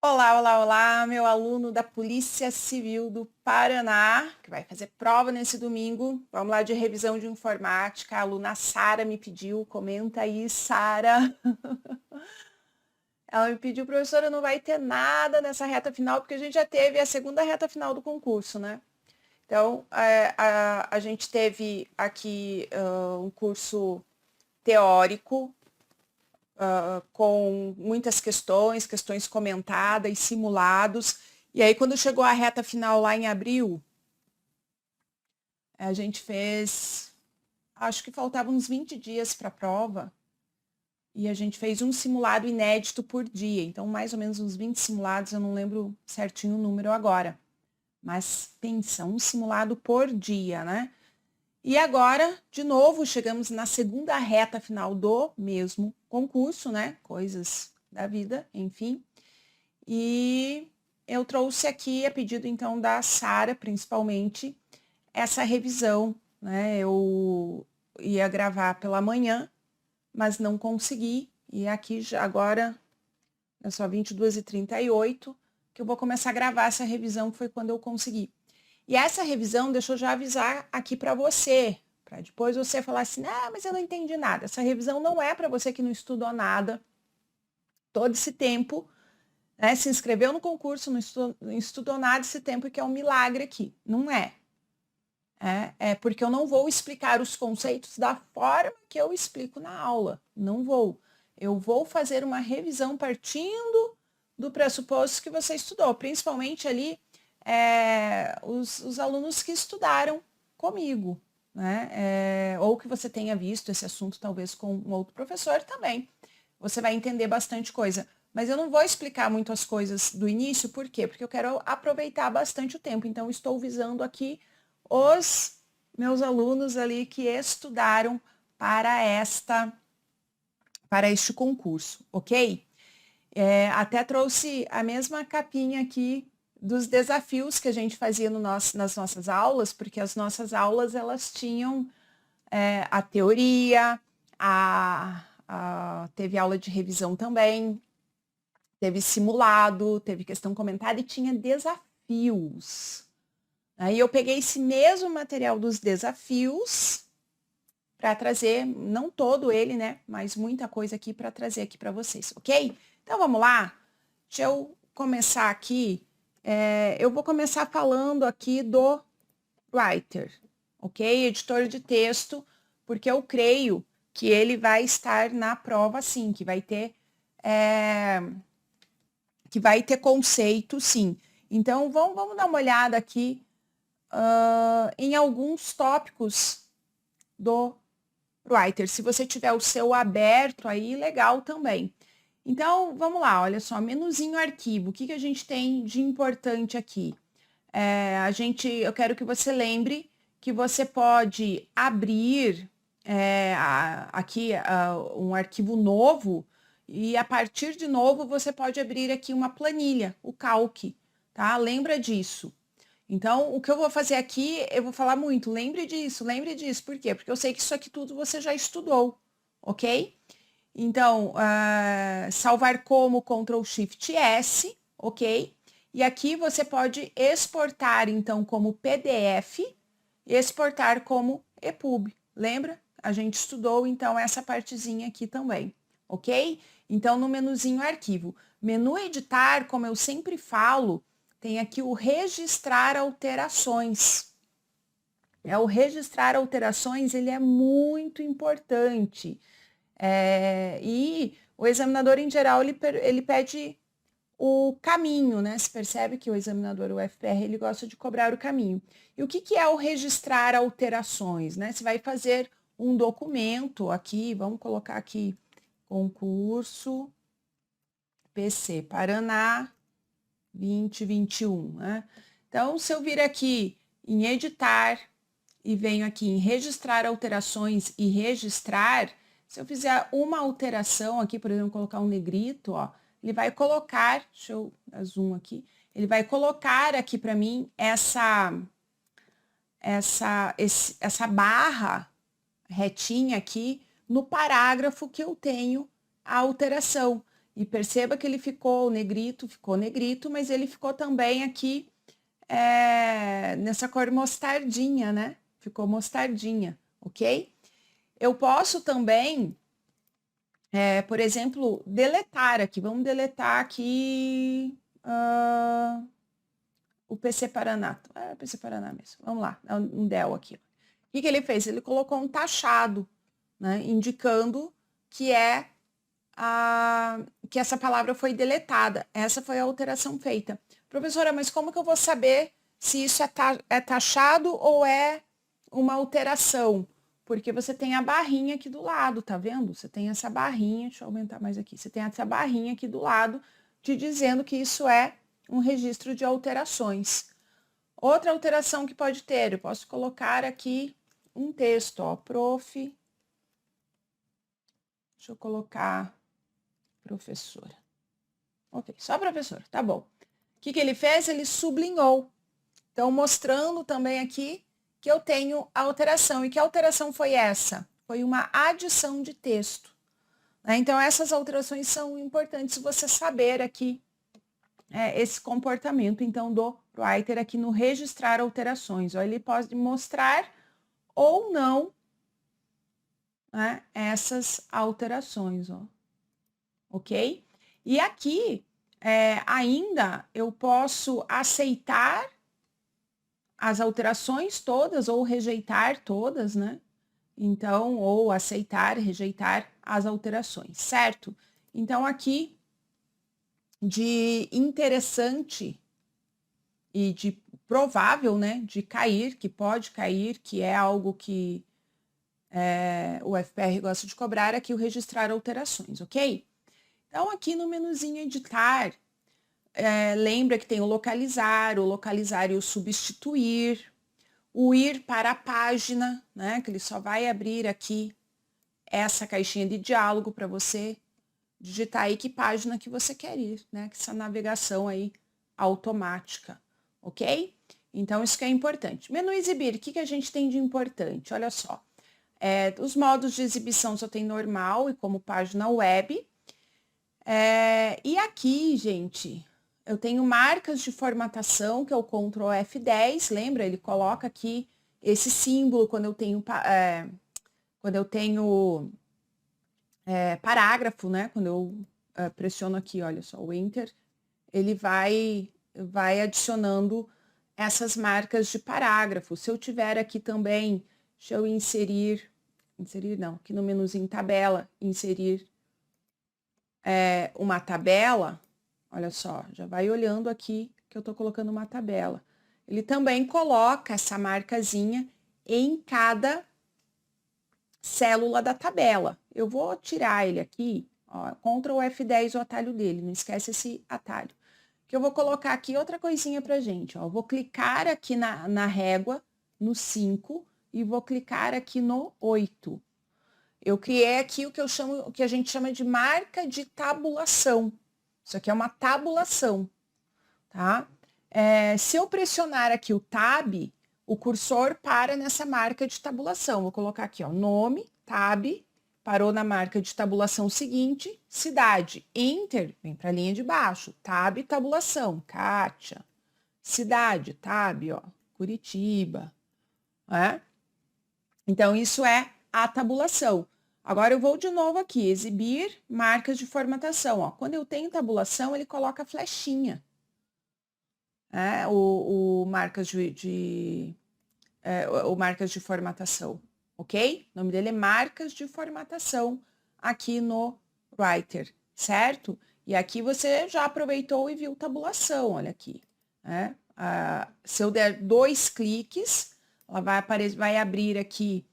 Olá, olá, olá, meu aluno da Polícia Civil do Paraná, que vai fazer prova nesse domingo. Vamos lá de revisão de informática. A aluna Sara me pediu, comenta aí, Sara. Ela me pediu, professora, não vai ter nada nessa reta final, porque a gente já teve a segunda reta final do concurso, né? Então, a gente teve aqui um curso teórico, com muitas questões comentadas e simulados. E aí, quando chegou a reta final lá em abril, a gente fez, acho que faltavam uns 20 dias para a prova, e a gente fez um simulado inédito por dia. Então, mais ou menos uns 20 simulados, eu não lembro certinho o número agora. Mas pensa, um simulado por dia, né? E agora, de novo, chegamos na segunda reta final do mesmo concurso, né? Coisas da vida, enfim. E eu trouxe aqui, a pedido então da Sara, principalmente, essa revisão, né? Eu ia gravar pela manhã, mas não consegui. E aqui já agora, é só 22h38, que eu vou começar a gravar essa revisão, que foi quando eu consegui. E essa revisão, deixa eu já avisar aqui para você, para depois você falar assim, ah, mas eu não entendi nada. Essa revisão não é para você que não estudou nada todo esse tempo, né? Se inscreveu no concurso, não estudou nada esse tempo, que é um milagre aqui. Não é. É porque eu não vou explicar os conceitos da forma que eu explico na aula. Não vou. Eu vou fazer uma revisão partindo do pressuposto que você estudou, principalmente ali os alunos que estudaram comigo, né? Ou que você tenha visto esse assunto talvez com um outro professor também. Você vai entender bastante coisa. Mas eu não vou explicar muito as coisas do início, por quê? Porque eu quero aproveitar bastante o tempo. Então, estou visando aqui os meus alunos ali que estudaram para este concurso, ok? Até trouxe a mesma capinha aqui dos desafios que a gente fazia nas nossas aulas, porque as nossas aulas elas tinham a teoria, teve aula de revisão também, teve simulado, teve questão comentada e tinha desafios. Aí eu peguei esse mesmo material dos desafios para trazer, não todo ele, né, mas muita coisa aqui para trazer aqui para vocês, ok? Então vamos lá? Deixa eu começar aqui. Eu vou começar falando aqui do Writer, ok? Editor de texto, porque eu creio que ele vai estar na prova sim, que vai ter conceito sim. Então vamos dar uma olhada aqui em alguns tópicos do Writer. Se você tiver o seu aberto aí, legal também. Então, vamos lá, olha só, menuzinho arquivo. O que a gente tem de importante aqui? Eu quero que você lembre que você pode abrir aqui um arquivo novo e a partir de novo você pode abrir aqui uma planilha, o Calc, tá? Lembra disso. Então, o que eu vou fazer aqui, eu vou falar muito, lembre disso, por quê? Porque eu sei que isso aqui tudo você já estudou, ok? Então, salvar como Ctrl Shift S, ok? E aqui você pode exportar, então, como PDF e exportar como EPUB. Lembra? A gente estudou, então, essa partezinha aqui também, ok? Então, no menuzinho arquivo. Menu editar, como eu sempre falo, tem aqui o registrar alterações. O registrar alterações, ele é muito importante. E o examinador, em geral, ele pede o caminho, né? Se percebe que o examinador, o FPR, ele gosta de cobrar o caminho. E o que é o registrar alterações, né? Você vai fazer um documento aqui, vamos colocar aqui, concurso PC Paraná 2021, né? Então, se eu vir aqui em editar e venho aqui em registrar alterações e registrar, se eu fizer uma alteração aqui, por exemplo, colocar um negrito, ó, ele vai colocar, deixa eu dar zoom aqui, ele vai colocar aqui para mim essa barra retinha aqui no parágrafo que eu tenho a alteração. E perceba que ele ficou negrito, mas ele ficou também aqui nessa cor mostardinha, né? Ficou mostardinha, ok? Eu posso também, por exemplo, deletar aqui. Vamos deletar aqui o PC Paraná. É PC Paraná mesmo. Vamos lá, é um del aqui. O que ele fez? Ele colocou um taxado, né? Indicando que que essa palavra foi deletada. Essa foi a alteração feita. Professora, mas como que eu vou saber se isso é taxado ou é uma alteração? Porque você tem a barrinha aqui do lado, tá vendo? Você tem essa barrinha, deixa eu aumentar mais aqui. Você tem essa barrinha aqui do lado te dizendo que isso é um registro de alterações. Outra alteração que pode ter, eu posso colocar aqui um texto, ó, prof. Deixa eu colocar professora. Ok, só professora, tá bom. O que ele fez? Ele sublinhou. Então, mostrando também aqui que eu tenho a alteração. E que alteração foi essa? Foi uma adição de texto. Né? Então, essas alterações são importantes você saber aqui esse comportamento, então, do writer aqui no registrar alterações. Ó, ele pode mostrar ou não, né, essas alterações, ó. Ok? E aqui, ainda, eu posso aceitar as alterações todas ou rejeitar todas, né? Então, ou aceitar, rejeitar as alterações, certo? Então, aqui, de interessante e de provável, né? De cair, que pode cair, que é algo que o FPR gosta de cobrar, aqui o registrar alterações, ok? Então, aqui no menuzinho editar, lembra que tem o localizar e o substituir, o ir para a página, né? Que ele só vai abrir aqui essa caixinha de diálogo para você digitar aí que página que você quer ir, né? Essa navegação aí automática, ok? Então, isso que é importante. Menu exibir, o que a gente tem de importante? Olha só, os modos de exibição só tem normal e como página web. E aqui, gente, eu tenho marcas de formatação, que é o Ctrl F10, lembra? Ele coloca aqui esse símbolo quando eu tenho, parágrafo, né? Quando eu pressiono aqui, olha só, o Enter, ele vai adicionando essas marcas de parágrafo. Se eu tiver aqui também, deixa eu inserir não, aqui no menuzinho tabela, inserir uma tabela, olha só, já vai olhando aqui que eu estou colocando uma tabela. Ele também coloca essa marcazinha em cada célula da tabela. Eu vou tirar ele aqui, ó, Ctrl F10 o atalho dele, não esquece esse atalho. Que eu vou colocar aqui outra coisinha pra gente, ó. Eu vou clicar aqui na régua, no 5, e vou clicar aqui no 8. Eu criei aqui o que a gente chama de marca de tabulação. Isso aqui é uma tabulação, tá? Se eu pressionar aqui o Tab, o cursor para nessa marca de tabulação. Vou colocar aqui, ó, nome, Tab, parou na marca de tabulação seguinte, cidade, Enter, vem para a linha de baixo, Tab, tabulação, Kátia, cidade, Tab, ó, Curitiba, né? Então, isso é a tabulação. Agora eu vou de novo aqui, exibir marcas de formatação. Ó. Quando eu tenho tabulação, ele coloca a flechinha. O marcas marcas de formatação, ok? O nome dele é marcas de formatação aqui no Writer, certo? E aqui você já aproveitou e viu tabulação, olha aqui. Né? Se eu der 2 cliques, ela vai abrir aqui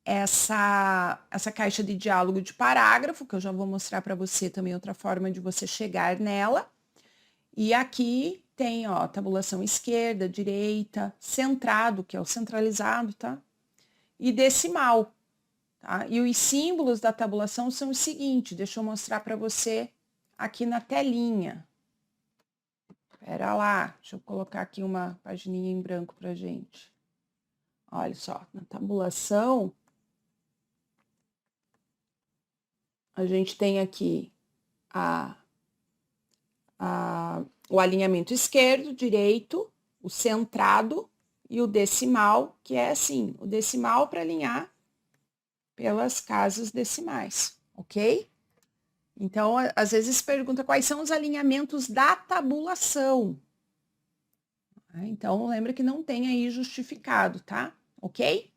essa caixa de diálogo de parágrafo, que eu já vou mostrar para você também outra forma de você chegar nela. E aqui tem, ó, tabulação esquerda, direita, centrado, que é o centralizado, tá? E decimal, tá? E os símbolos da tabulação são os seguintes, deixa eu mostrar para você aqui na telinha. Espera lá, deixa eu colocar aqui uma pagininha em branco pra gente. Olha só, na tabulação, a gente tem aqui o alinhamento esquerdo, direito, o centrado e o decimal, que é assim, o decimal para alinhar pelas casas decimais, ok? Então, às vezes pergunta quais são os alinhamentos da tabulação. Então, lembra que não tem aí justificado, tá? Ok?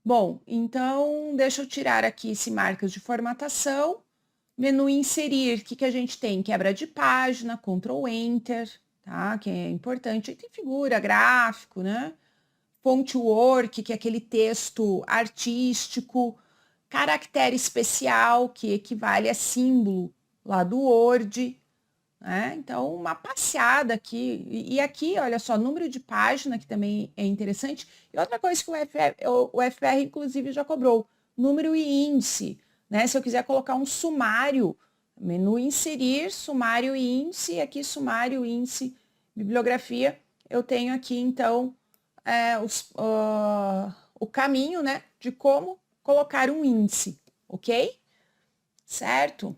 Bom, então, deixa eu tirar aqui esse marcas de formatação. Menu inserir, o que a gente tem? Quebra de página, Ctrl Enter, tá? Que é importante. Aí tem figura, gráfico, né? Font work, que é aquele texto artístico. Caractere especial, que equivale a símbolo lá do Word, né? Então, uma passeada aqui. E aqui, olha só, número de página, que também é interessante. E outra coisa que o FPR, inclusive, já cobrou, número e índice, né? Se eu quiser colocar um sumário, menu inserir, sumário e índice, aqui sumário, índice, bibliografia, eu tenho aqui, então, o caminho, né, de como colocar um índice, ok? Certo?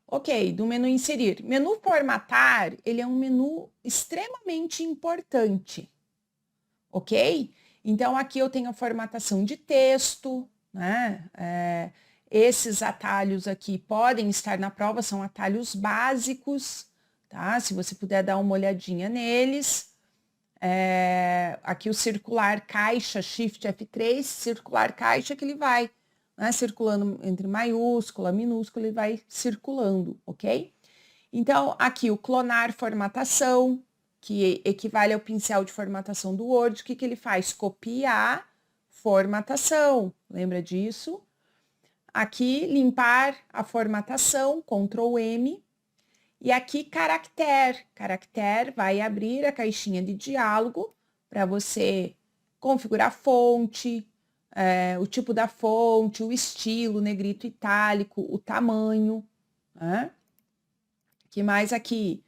Ok, do menu inserir. Menu formatar, ele é um menu extremamente importante, ok? Então, aqui eu tenho a formatação de texto, né? Esses atalhos aqui podem estar na prova, são atalhos básicos, tá? Se você puder dar uma olhadinha neles. Aqui o circular caixa, Shift F3, circular caixa que ele vai, né, circulando entre maiúscula, minúscula, ele vai circulando, ok? Então, aqui o clonar formatação, que equivale ao pincel de formatação do Word, o que ele faz? Copiar formatação, lembra disso? Aqui, limpar a formatação, Ctrl M, e aqui, caractere. Caractere vai abrir a caixinha de diálogo para você configurar a fonte, o tipo da fonte, o estilo, negrito itálico, o tamanho. Né? Que mais aqui?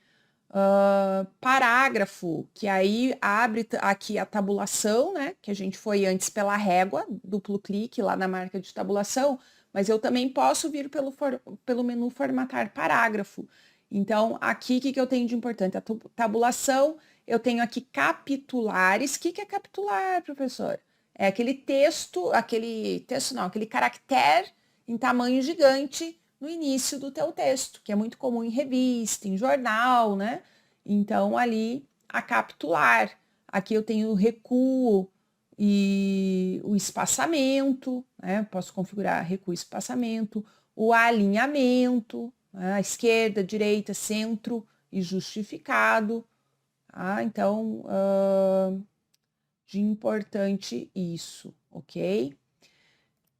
Parágrafo, que aí abre aqui a tabulação, né? Que a gente foi antes pela régua, duplo clique lá na marca de tabulação, mas eu também posso vir pelo menu formatar parágrafo. Então, aqui, o que eu tenho de importante? A tabulação, eu tenho aqui capitulares. O que é capitular, professor? É aquele não, aquele caractere em tamanho gigante no início do teu texto, que é muito comum em revista, em jornal, né? Então, ali, a capitular. Aqui eu tenho o recuo e o espaçamento, né? Posso configurar recuo e espaçamento, o alinhamento, né? A esquerda, direita, centro e justificado. Tá? Então, de importante isso, ok?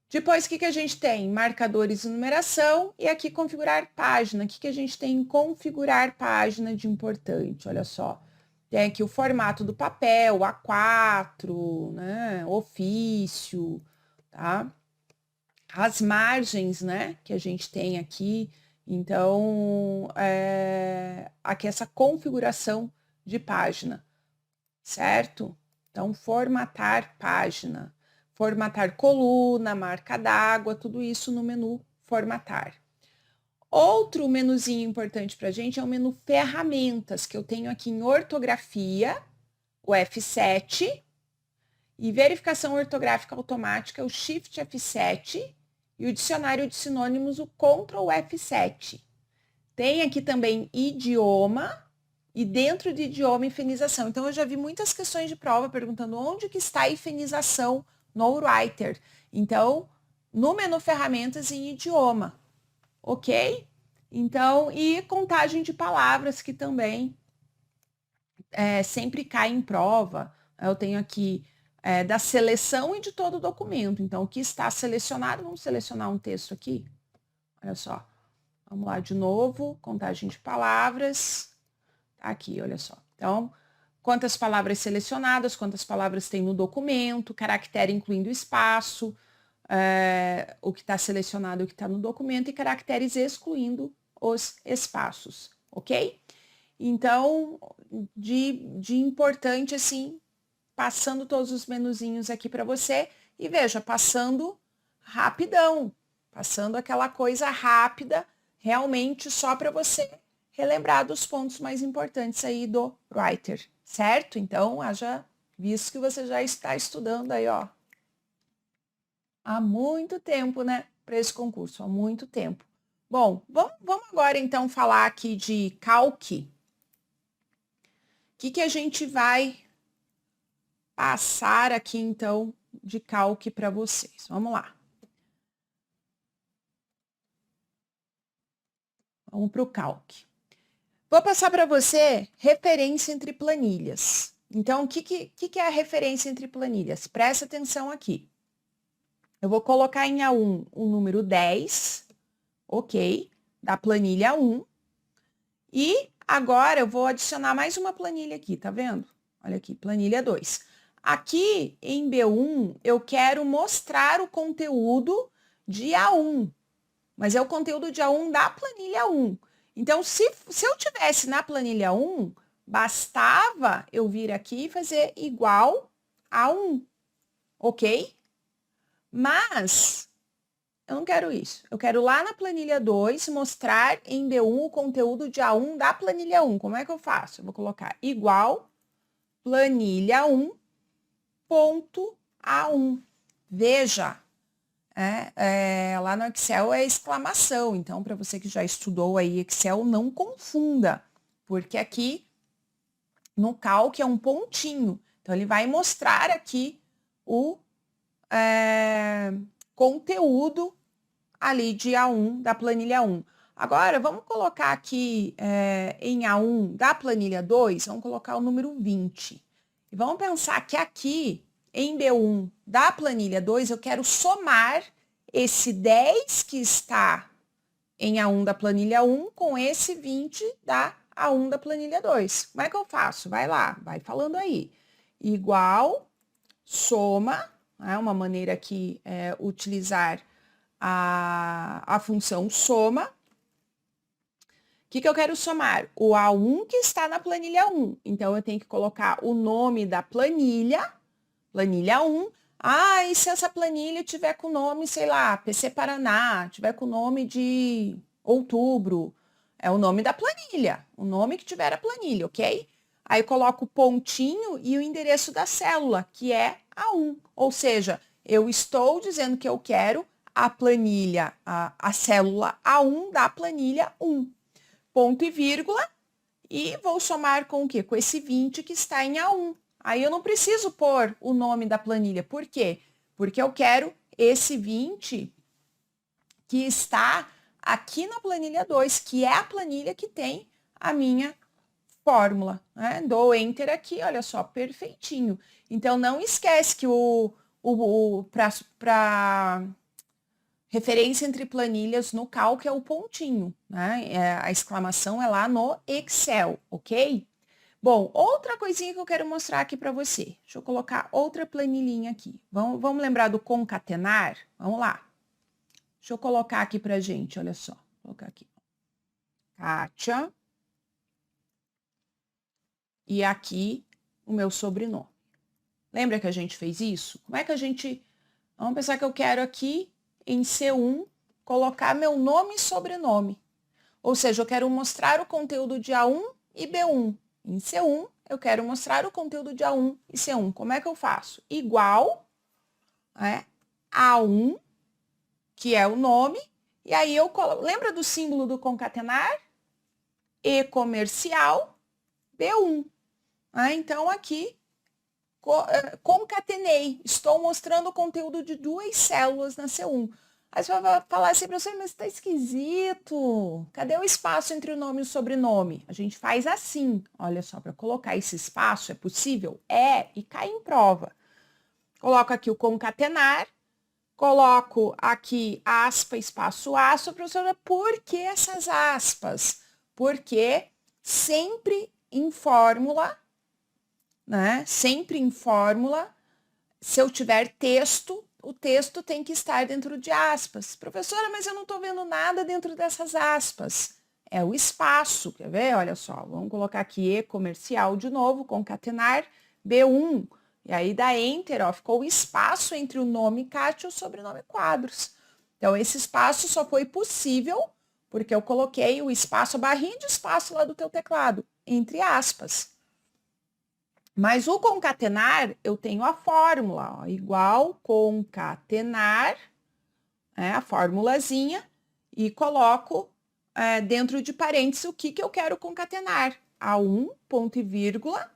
Depois, o que a gente tem? Marcadores e numeração. E aqui, configurar página. O que a gente tem em configurar página de importante? Olha só. Tem aqui o formato do papel, A4, né? Ofício, tá? As margens, né? Que a gente tem aqui. Então, aqui essa configuração de página, certo? Então, formatar página. Formatar coluna, marca d'água, tudo isso no menu formatar. Outro menuzinho importante para a gente é o menu ferramentas, que eu tenho aqui em ortografia, o F7, e verificação ortográfica automática, o Shift F7, e o dicionário de sinônimos, o Ctrl F7. Tem aqui também idioma, e dentro de idioma, hifenização. Então, eu já vi muitas questões de prova perguntando onde que está a hifenização no Writer. Então, no menu ferramentas em idioma, ok? Então, e contagem de palavras, que também sempre cai em prova. Eu tenho aqui da seleção e de todo o documento. Então, o que está selecionado, vamos selecionar um texto aqui. Olha só. Vamos lá de novo, contagem de palavras. Tá aqui, olha só. Então, quantas palavras selecionadas, quantas palavras tem no documento, caractere incluindo espaço, o que está selecionado, o que está no documento, e caracteres excluindo os espaços, ok? Então, de importante, assim, passando todos os menuzinhos aqui para você, e veja, passando rapidão, passando aquela coisa rápida, realmente só para você relembrar dos pontos mais importantes aí do Writer, certo? Então, haja visto que você já está estudando aí, ó, há muito tempo, né, para esse concurso, há muito tempo. Bom, vamos agora então falar aqui de Calc. O que a gente vai passar aqui então de Calc para vocês? Vamos lá. Vamos para o Calc. Vou passar para você referência entre planilhas. Então, o que é a referência entre planilhas? Presta atenção aqui. Eu vou colocar em A1 o número 10, ok, da planilha 1. E agora eu vou adicionar mais uma planilha aqui, tá vendo? Olha aqui, planilha 2. Aqui em B1 eu quero mostrar o conteúdo de A1, mas é o conteúdo de A1 da planilha 1. Então, se eu tivesse na planilha 1, bastava eu vir aqui e fazer igual a 1, ok? Mas eu não quero isso. Eu quero lá na planilha 2 mostrar em B1 o conteúdo de A1 da planilha 1. Como é que eu faço? Eu vou colocar igual planilha 1 ponto A1. Veja, lá no Excel é exclamação. Então, para você que já estudou aí Excel, não confunda. Porque aqui no Calc é um pontinho. Então, ele vai mostrar aqui o conteúdo ali de A1 da planilha 1. Agora, vamos colocar aqui em A1 da planilha 2, vamos colocar o número 20. E vamos pensar que aqui, em B1 da planilha 2, eu quero somar esse 10 que está em A1 da planilha 1 com esse 20 da A1 da planilha 2. Como é que eu faço? Vai lá, vai falando aí. Igual, soma, é uma maneira aqui utilizar a função soma. O que eu quero somar? O A1 que está na planilha 1. Então, eu tenho que colocar o nome da planilha 1. Ah, e se essa planilha tiver com o nome, sei lá, PC Paraná, tiver com o nome de outubro, é o nome da planilha, o nome que tiver a planilha, ok? Aí eu coloco o pontinho e o endereço da célula, que é A1. Ou seja, eu estou dizendo que eu quero a planilha, a célula A1 da planilha 1. Ponto e vírgula, e vou somar com o quê? Com esse 20 que está em A1. Aí eu não preciso pôr o nome da planilha. Por quê? Porque eu quero esse 20 que está aqui na planilha 2, que é a planilha que tem a minha fórmula. Né? Dou Enter aqui, olha só, perfeitinho. Então, não esquece que para referência entre planilhas no Calc é o pontinho, né? A exclamação é lá no Excel, ok? Bom, outra coisinha que eu quero mostrar aqui para você. Deixa eu colocar outra planilhinha aqui. Vamos lembrar do concatenar? Vamos lá. Deixa eu colocar aqui para gente, olha só. Vou colocar aqui. Kátia. E aqui o meu sobrenome. Lembra que a gente fez isso? Como é que a gente... Vamos pensar que eu quero aqui em C1 colocar meu nome e sobrenome. Ou seja, eu quero mostrar o conteúdo de A1 e B1. Em C1, eu quero mostrar o conteúdo de A1 e C1. Como é que eu faço? Igual A1, que é o nome, e aí eu coloco... Lembra do símbolo do concatenar? E comercial, B1. Então, aqui, concatenei. Estou mostrando o conteúdo de 2 células na C1. Aí você vai falar assim, professor, mas está esquisito. Cadê o espaço entre o nome e o sobrenome? A gente faz assim. Olha só, para colocar esse espaço, é possível? É, e cai em prova. Coloco aqui o concatenar, coloco aqui aspa, espaço, professora, por que essas aspas? Porque sempre em fórmula, né? Sempre em fórmula, se eu tiver texto, o texto tem que estar dentro de aspas. Professora, mas eu não estou vendo nada dentro dessas aspas. É o espaço, quer ver? Olha só, vamos colocar aqui E comercial de novo, concatenar, B1. E aí dá Enter, ó, ficou o espaço entre o nome Kátia e o sobrenome Quadros. Então, esse espaço só foi possível porque eu coloquei o espaço, a barrinha de espaço lá do teu teclado, entre aspas. Mas o concatenar, eu tenho a fórmula, ó, igual concatenar, a formulazinha, e coloco dentro de parênteses o que eu quero concatenar. A1, ponto e vírgula,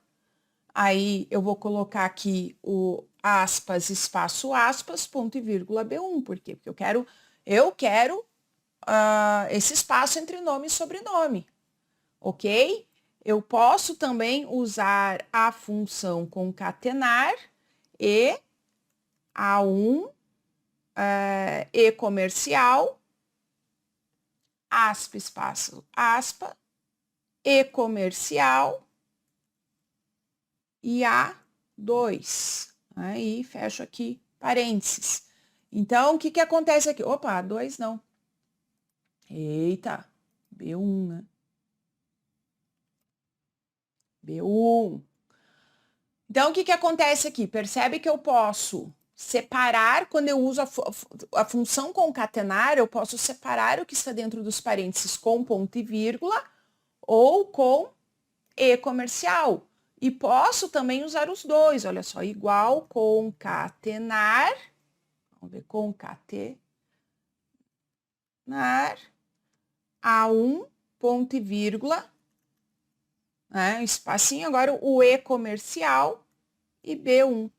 aí eu vou colocar aqui o aspas, espaço, aspas, ponto e vírgula B1. Por quê? Porque eu quero esse espaço entre nome e sobrenome, ok? Eu posso também usar a função concatenar e A1 e comercial, aspa, espaço, aspa, e comercial e A2. Aí fecho aqui parênteses. Então, o que acontece aqui? Opa, A2 não. Eita, B1, né? B1. Então, o que acontece aqui? Percebe que eu posso separar, quando eu uso a função concatenar, eu posso separar o que está dentro dos parênteses com ponto e vírgula ou com e comercial. E posso também usar os dois, olha só, igual concatenar, vamos ver, concatenar A1, ponto e vírgula, espacinho, agora o e comercial e B1.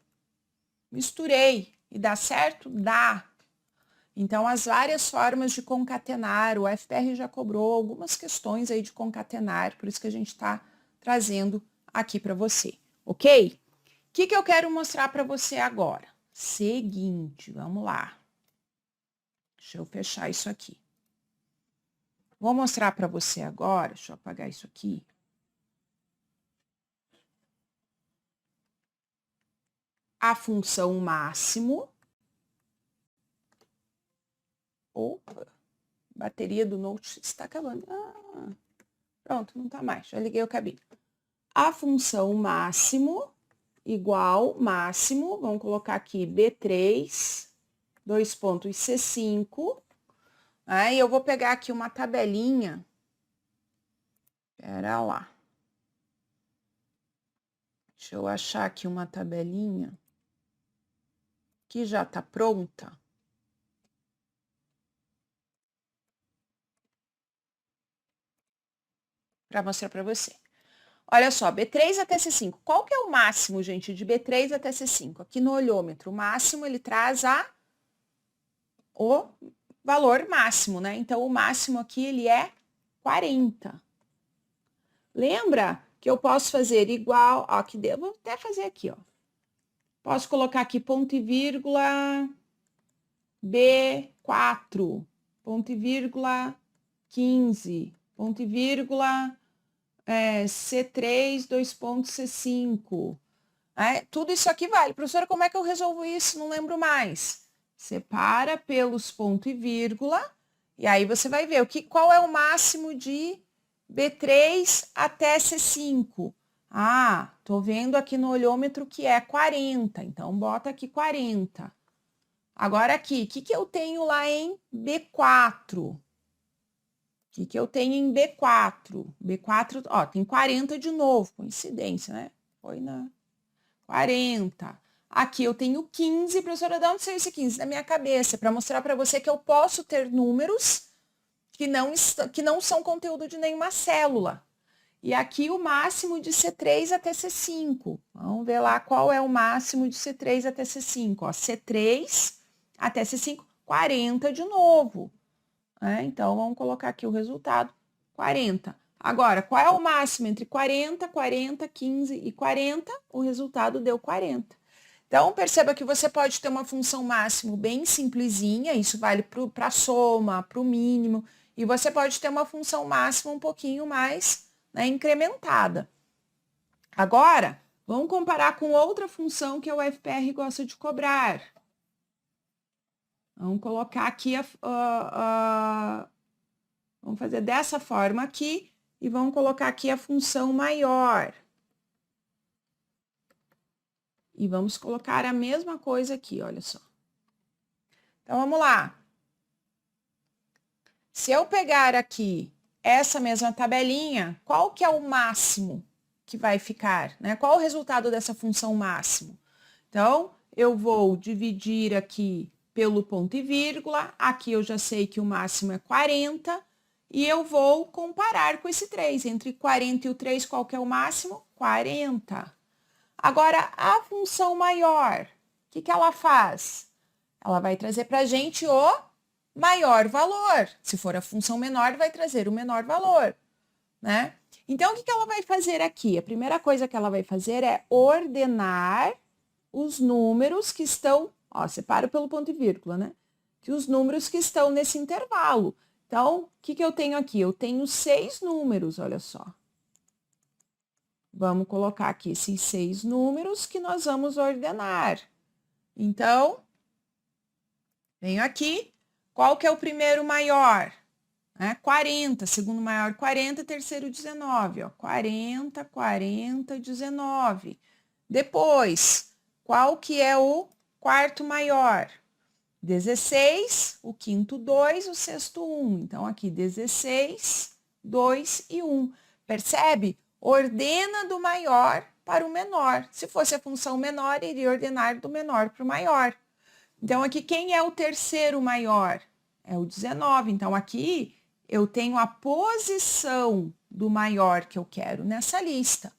Misturei e dá certo? Dá. Então, as várias formas de concatenar, o FPR já cobrou algumas questões aí de concatenar, por isso que a gente está trazendo aqui para você, ok? O que eu quero mostrar para você agora? Seguinte, vamos lá. Deixa eu fechar isso aqui. Vou mostrar para você agora, deixa eu apagar isso aqui. A função máximo. Opa, bateria do Note está acabando. Pronto, não está mais, já liguei o cabinho. A função máximo igual máximo, vamos colocar aqui B3, dois pontos C5. Aí eu vou pegar aqui uma tabelinha. Pera lá. Deixa eu achar aqui uma tabelinha que já está pronta. Para mostrar para você. Olha só, B3 até C5. Qual que é o máximo, gente, de B3 até C5? Aqui no olhômetro, o máximo ele traz o valor máximo, né? Então, o máximo aqui ele é 40. Lembra que eu posso fazer igual, ó, que devo até fazer aqui, ó. Posso colocar aqui ponto e vírgula B4, ponto e vírgula 15, ponto e vírgula C3, dois pontos C5. Tudo isso aqui vale. Professora, como é que eu resolvo isso? Não lembro mais. Separa pelos ponto e vírgula, e aí você vai ver qual é o máximo de B3 até C5. Tô vendo aqui no olhômetro que é 40, então bota aqui 40. Agora aqui, o que eu tenho lá em B4? O que eu tenho em B4? B4, ó, tem 40 de novo, coincidência, né? Foi na 40. Aqui eu tenho 15, professora, de onde saiu esse 15? Da minha cabeça, para mostrar para você que eu posso ter números que não são conteúdo de nenhuma célula. E aqui o máximo de C3 até C5. Vamos ver lá qual é o máximo de C3 até C5. Ó, C3 até C5, 40 de novo. Então, vamos colocar aqui o resultado, 40. Agora, qual é o máximo entre 40, 40, 15 e 40? O resultado deu 40. Então, perceba que você pode ter uma função máximo bem simplesinha, isso vale para a soma, para o mínimo, e você pode ter uma função máxima um pouquinho mais incrementada. Agora, vamos comparar com outra função que o FPR gosta de cobrar. Vamos colocar aqui, vamos fazer dessa forma aqui e vamos colocar aqui a função maior. E vamos colocar a mesma coisa aqui, olha só. Então, vamos lá. Se eu pegar aqui essa mesma tabelinha, qual que é o máximo que vai ficar, né? Qual o resultado dessa função máximo? Então, eu vou dividir aqui pelo ponto e vírgula, aqui eu já sei que o máximo é 40, e eu vou comparar com esse 3. Entre 40 e o 3, qual que é o máximo? 40. Agora, a função maior, o que ela faz? Ela vai trazer para a gente o maior valor. Se for a função menor, vai trazer o menor valor, né? Então, o que ela vai fazer aqui? A primeira coisa que ela vai fazer é ordenar os números que estão, ó, separo pelo ponto e vírgula, né? Que os números que estão nesse intervalo. Então, o que eu tenho aqui? Eu tenho 6 números, olha só. Vamos colocar aqui esses 6 números que nós vamos ordenar. Então, venho aqui, qual que é o primeiro maior? 40, segundo maior 40, terceiro 19, ó, 40, 40, 19. Depois, qual que é o quarto maior? 16, o quinto 2, o sexto 1. Então, aqui 16, 2 e 1. Percebe? Ordena do maior para o menor. Se fosse a função menor, iria ordenar do menor para o maior. Então, aqui, quem é o terceiro maior? É o 19. Então, aqui, eu tenho a posição do maior que eu quero nessa lista.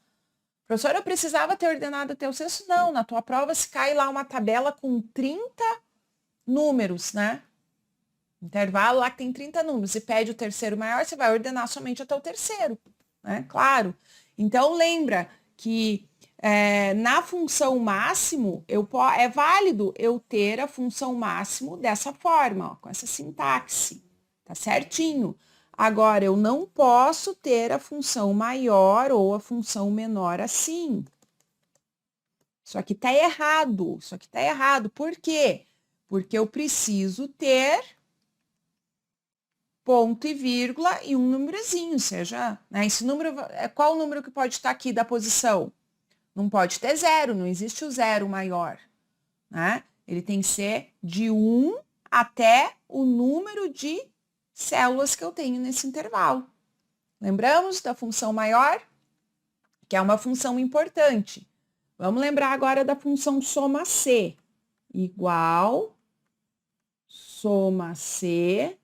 Professora, eu precisava ter ordenado até o sexto? Não, na tua prova, se cai lá uma tabela com 30 números, né? Intervalo lá que tem 30 números e pede o terceiro maior, você vai ordenar somente até o terceiro, né? Claro. Então, lembra que na função máximo, é válido eu ter a função máximo dessa forma, ó, com essa sintaxe, tá certinho? Agora, eu não posso ter a função maior ou a função menor assim. Isso aqui tá errado, isso aqui tá errado. Por quê? Porque eu preciso ter ponto e vírgula e um númerozinho, seja, né, esse número, qual o número que pode estar aqui da posição? Não pode ter zero, não existe o zero maior, né? Ele tem que ser de 1 até o número de células que eu tenho nesse intervalo. Lembramos da função maior? Que é uma função importante. Vamos lembrar agora da função soma C. Igual soma C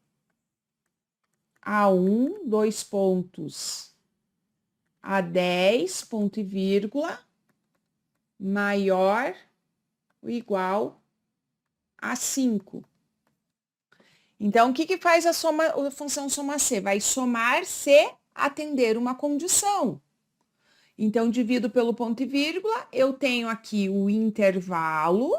a 1, 2 pontos, a 10, ponto e vírgula, maior ou igual a 5. Então, o que faz a função soma C? Vai somar se atender uma condição. Então, divido pelo ponto e vírgula, eu tenho aqui o intervalo,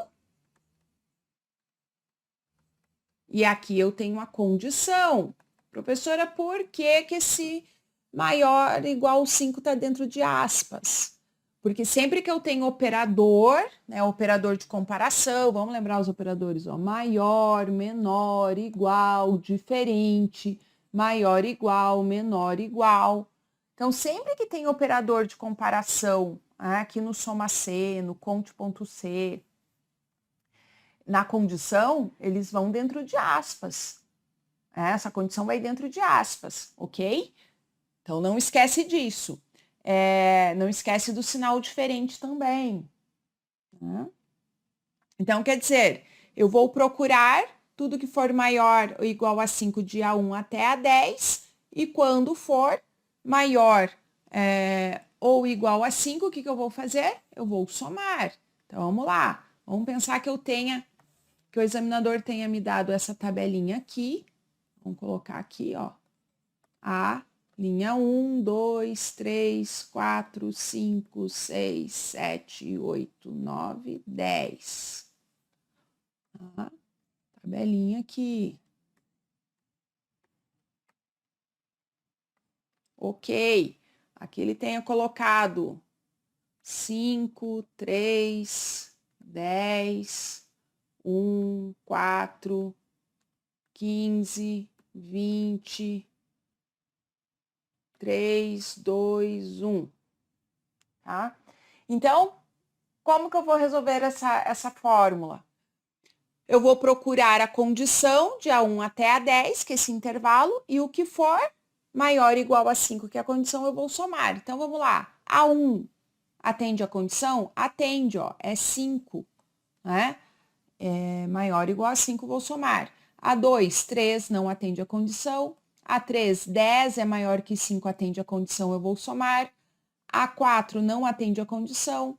e aqui eu tenho a condição. Professora, por que que esse maior igual 5 está dentro de aspas? Porque sempre que eu tenho operador, né, operador de comparação, vamos lembrar os operadores, ó, maior, menor, igual, diferente, maior, igual, menor, igual. Então, sempre que tem operador de comparação, aqui no soma C, no conte.c, na condição, eles vão dentro de aspas. Essa condição vai dentro de aspas, ok? Então, não esquece disso. Não esquece do sinal diferente também. Né? Então, quer dizer, eu vou procurar tudo que for maior ou igual a 5 de A1 até A10, e quando for maior ou igual a 5, o que eu vou fazer? Eu vou somar. Então, vamos lá. Vamos pensar que que o examinador tenha me dado essa tabelinha aqui. Vamos colocar aqui, ó. A linha 1, 2, 3, 4, 5, 6, 7, 8, 9, 10. Tá? Tabelinha aqui. Ok. Aqui ele tenha colocado 5, 3, 10, 1, 4, 15, 20, 3, 2, 1. Tá? Então, como que eu vou resolver essa fórmula? Eu vou procurar a condição de A1 até A10, que é esse intervalo, e o que for maior ou igual a 5, que é a condição, eu vou somar. Então, vamos lá. A1 atende a condição? Atende, ó, é 5, né? É maior ou igual a 5, vou somar. A2, 3, não atende a condição. A3, 10 é maior que 5, atende a condição, eu vou somar. A4 não atende a condição.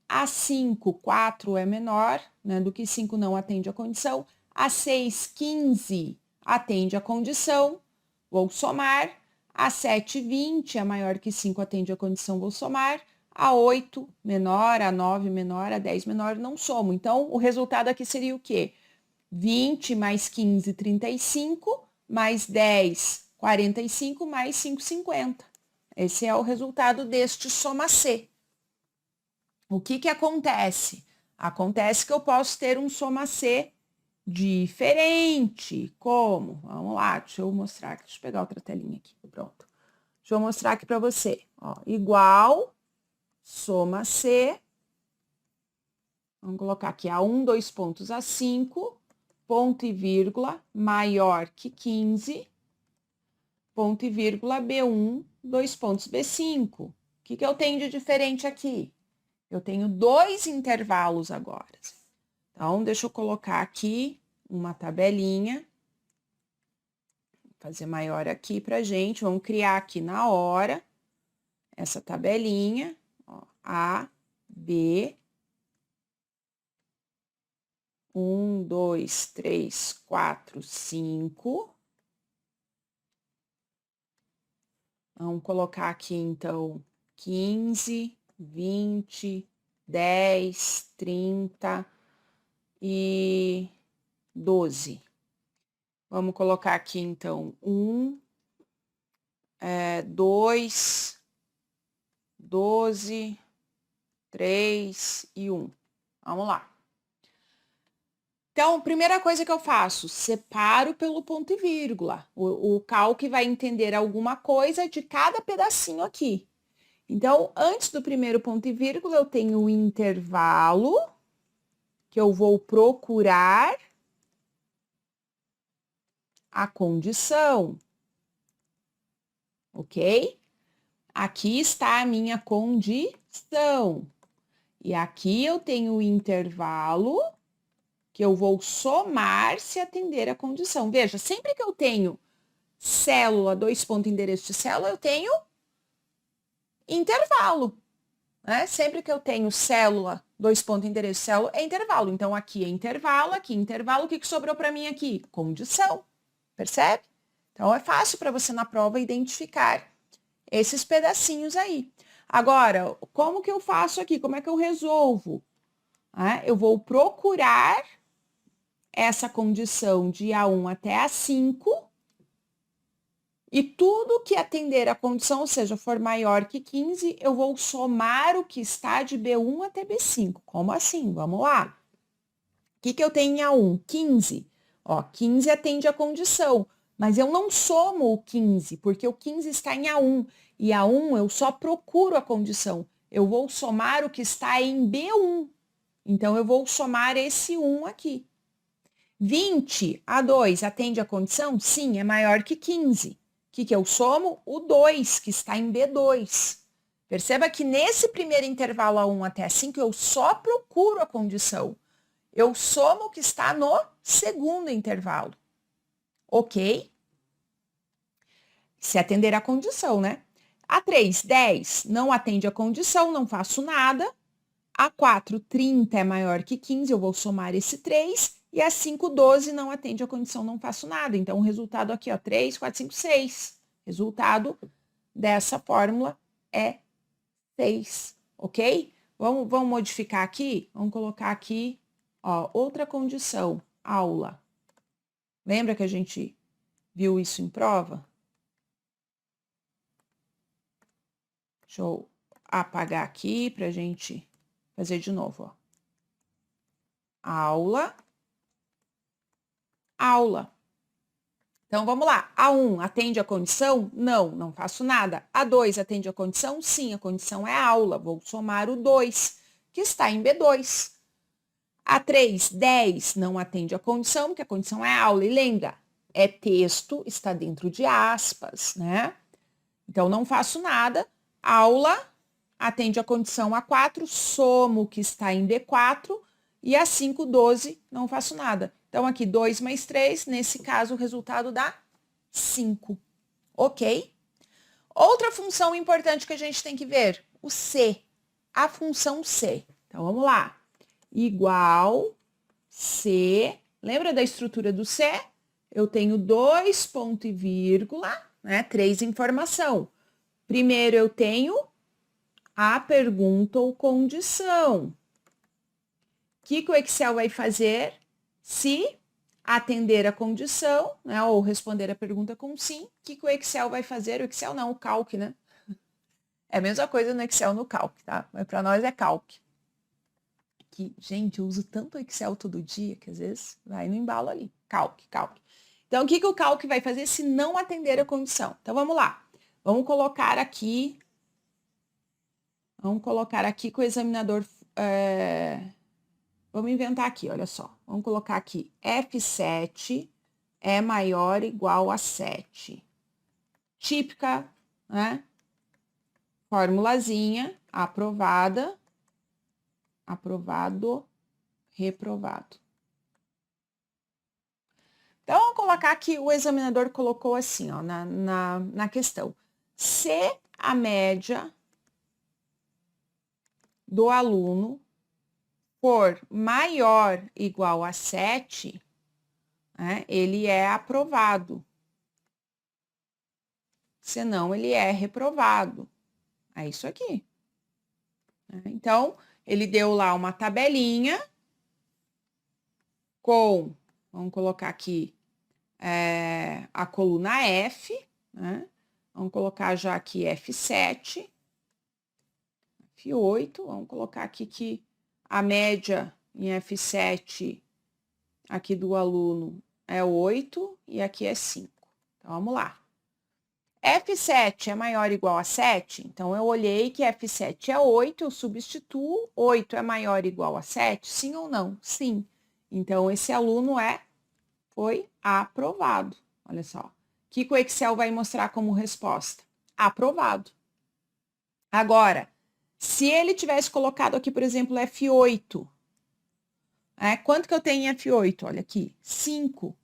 A5, 4 é menor, né, do que 5, não atende a condição. A6, 15 atende a condição, vou somar. A7, 20 é maior que 5, atende a condição, vou somar. A8 menor, A9 menor, A10 menor, não somo. Então, o resultado aqui seria o quê? 20 mais 15, 35, mais 10, 45, mais 5, 50. Esse é o resultado deste soma C. O que que acontece? Acontece que eu posso ter um soma C diferente. Como? Vamos lá, deixa eu mostrar aqui. Deixa eu pegar outra telinha aqui. Pronto. Deixa eu mostrar aqui para você. Ó, igual, soma C. Vamos colocar aqui A1, 2 pontos, A5, ponto e vírgula, maior que 15, ponto e vírgula, B1, 2 pontos, B5. O que que eu tenho de diferente aqui? Eu tenho 2 intervalos agora. Então, deixa eu colocar aqui uma tabelinha. Vou fazer maior aqui pra gente. Vamos criar aqui na hora essa tabelinha. Ó, A, B, 1, 2, 3, 4, 5. Vamos colocar aqui, então, 15, 20, 10, 30 e 12. Vamos colocar aqui, então, 1, 2, 12, 3 e 1. Vamos lá. Então, primeira coisa que eu faço, separo pelo ponto e vírgula. O Calc vai entender alguma coisa de cada pedacinho aqui. Então, antes do primeiro ponto e vírgula, eu tenho o intervalo, que eu vou procurar a condição, ok? Aqui está a minha condição. E aqui eu tenho o intervalo, que eu vou somar se atender a condição. Veja, sempre que eu tenho célula, 2 pontos, endereço de célula, eu tenho intervalo. Né? Sempre que eu tenho célula, 2 pontos, endereço de célula, é intervalo. Então, aqui é intervalo, aqui é intervalo. O que que sobrou para mim aqui? Condição. Percebe? Então, é fácil para você na prova identificar esses pedacinhos aí. Agora, como que eu faço aqui? Como é que eu resolvo? Eu vou procurar essa condição de A1 até A5 e tudo que atender a condição, ou seja, for maior que 15, eu vou somar o que está de B1 até B5. Como assim? Vamos lá. O que que eu tenho em A1? 15. Ó, 15 atende a condição, mas eu não somo o 15, porque o 15 está em A1. E A1 eu só procuro a condição. Eu vou somar o que está em B1. Então, eu vou somar esse 1 aqui. 20, A2, atende a condição? Sim, é maior que 15. O que que eu somo? O 2, que está em B2. Perceba que nesse primeiro intervalo A1 até A5, eu só procuro a condição. Eu somo o que está no segundo intervalo. Ok? Se atender a condição, né? A3, 10, não atende a condição, não faço nada. A4, 30 é maior que 15, eu vou somar esse 3. E A5, 12, não atende a condição, não faço nada. Então, o resultado aqui, ó, 3, 4, 5, 6. Resultado dessa fórmula é 6, ok? Vamos modificar aqui? Vamos colocar aqui, ó, outra condição, aula. Lembra que a gente viu isso em prova? Deixa eu apagar aqui para a gente fazer de novo, ó. Aula. Aula. Então, vamos lá. A1 atende a condição? Não, não faço nada. A2 atende a condição? Sim, a condição é aula. Vou somar o 2, que está em B2. A3, 10, não atende a condição, porque a condição é aula. E lembra, é texto, está dentro de aspas, né? Então, não faço nada. Aula, atende a condição A4, somo o que está em B4, e A5, 12, não faço nada. Então, aqui, 2 mais 3, nesse caso, o resultado dá 5. Ok? Outra função importante que a gente tem que ver, o C, a função C. Então, vamos lá. Igual C, lembra da estrutura do C? Eu tenho 2 ponto e vírgula, né? 3 informação. Primeiro eu tenho a pergunta ou condição. O que o Excel vai fazer se atender a condição, né? Ou responder a pergunta com sim. O que o Excel vai fazer? O Excel não, o Calc, né? É a mesma coisa no Excel, no Calc, tá? Mas para nós é Calc. Que, gente, eu uso tanto o Excel todo dia que às vezes vai no embalo ali. Calc. Então, o que o Calc vai fazer se não atender a condição? Então, vamos lá. Vamos colocar aqui com o examinador. Vamos inventar aqui, olha só. Vamos colocar aqui F7 é maior ou igual a 7. Típica, né? Formulazinha, aprovada, aprovado, reprovado. Então, vamos colocar que o examinador colocou assim, ó, na questão. Se a média do aluno for maior ou igual a 7, né, ele é aprovado. Senão, ele é reprovado. É isso aqui. Então, ele deu lá uma tabelinha com, vamos colocar aqui, a coluna F, né? Vamos colocar já aqui F7, F8, vamos colocar aqui que a média em F7 aqui do aluno é 8 e aqui é 5. Então, vamos lá. F7 é maior ou igual a 7, então eu olhei que F7 é 8, eu substituo, 8 é maior ou igual a 7, sim ou não? Sim. Então, esse aluno foi aprovado. Olha só. O que o Excel vai mostrar como resposta? Aprovado. Agora, se ele tivesse colocado aqui, por exemplo, F8, quanto que eu tenho em F8? Olha aqui, 5.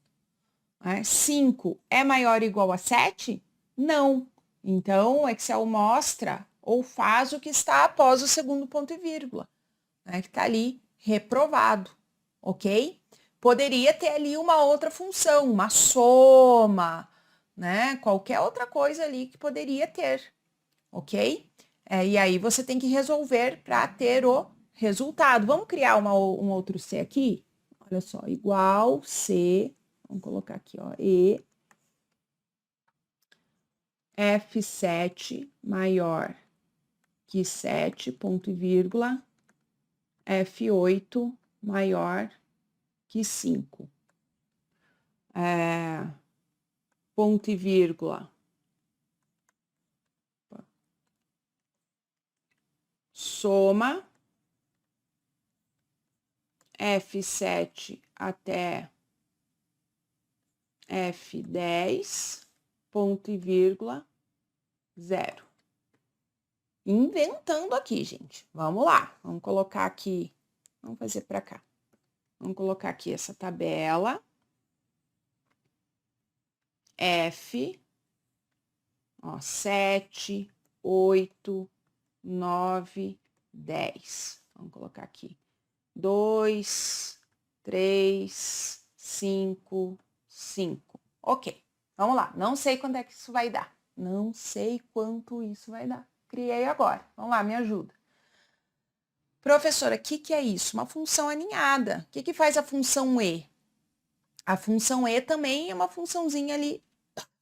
5 é maior ou igual a 7? Não. Então, o Excel mostra ou faz o que está após o segundo ponto e vírgula, que está ali reprovado, ok? Poderia ter ali uma outra função, uma soma, né? Qualquer outra coisa ali que poderia ter, ok? E aí você tem que resolver para ter o resultado. Vamos criar um outro C aqui? Olha só, igual C, vamos colocar aqui, ó, E, F7 maior que 7, ponto e vírgula, F8 maior que 5. Ponto e vírgula. Soma F7 até F10, ponto e vírgula, 0. Inventando aqui, gente. Vamos lá. Vamos colocar aqui. Vamos fazer para cá. Vamos colocar aqui essa tabela. F, 7, 8, 9, 10. Vamos colocar aqui. 2, 3, 5, 5. Ok, vamos lá. Não sei quanto é que isso vai dar. Não sei quanto isso vai dar. Criei agora. Vamos lá, me ajuda. Professora, o que é isso? Uma função aninhada. O que faz a função E? A função E também é uma funçãozinha ali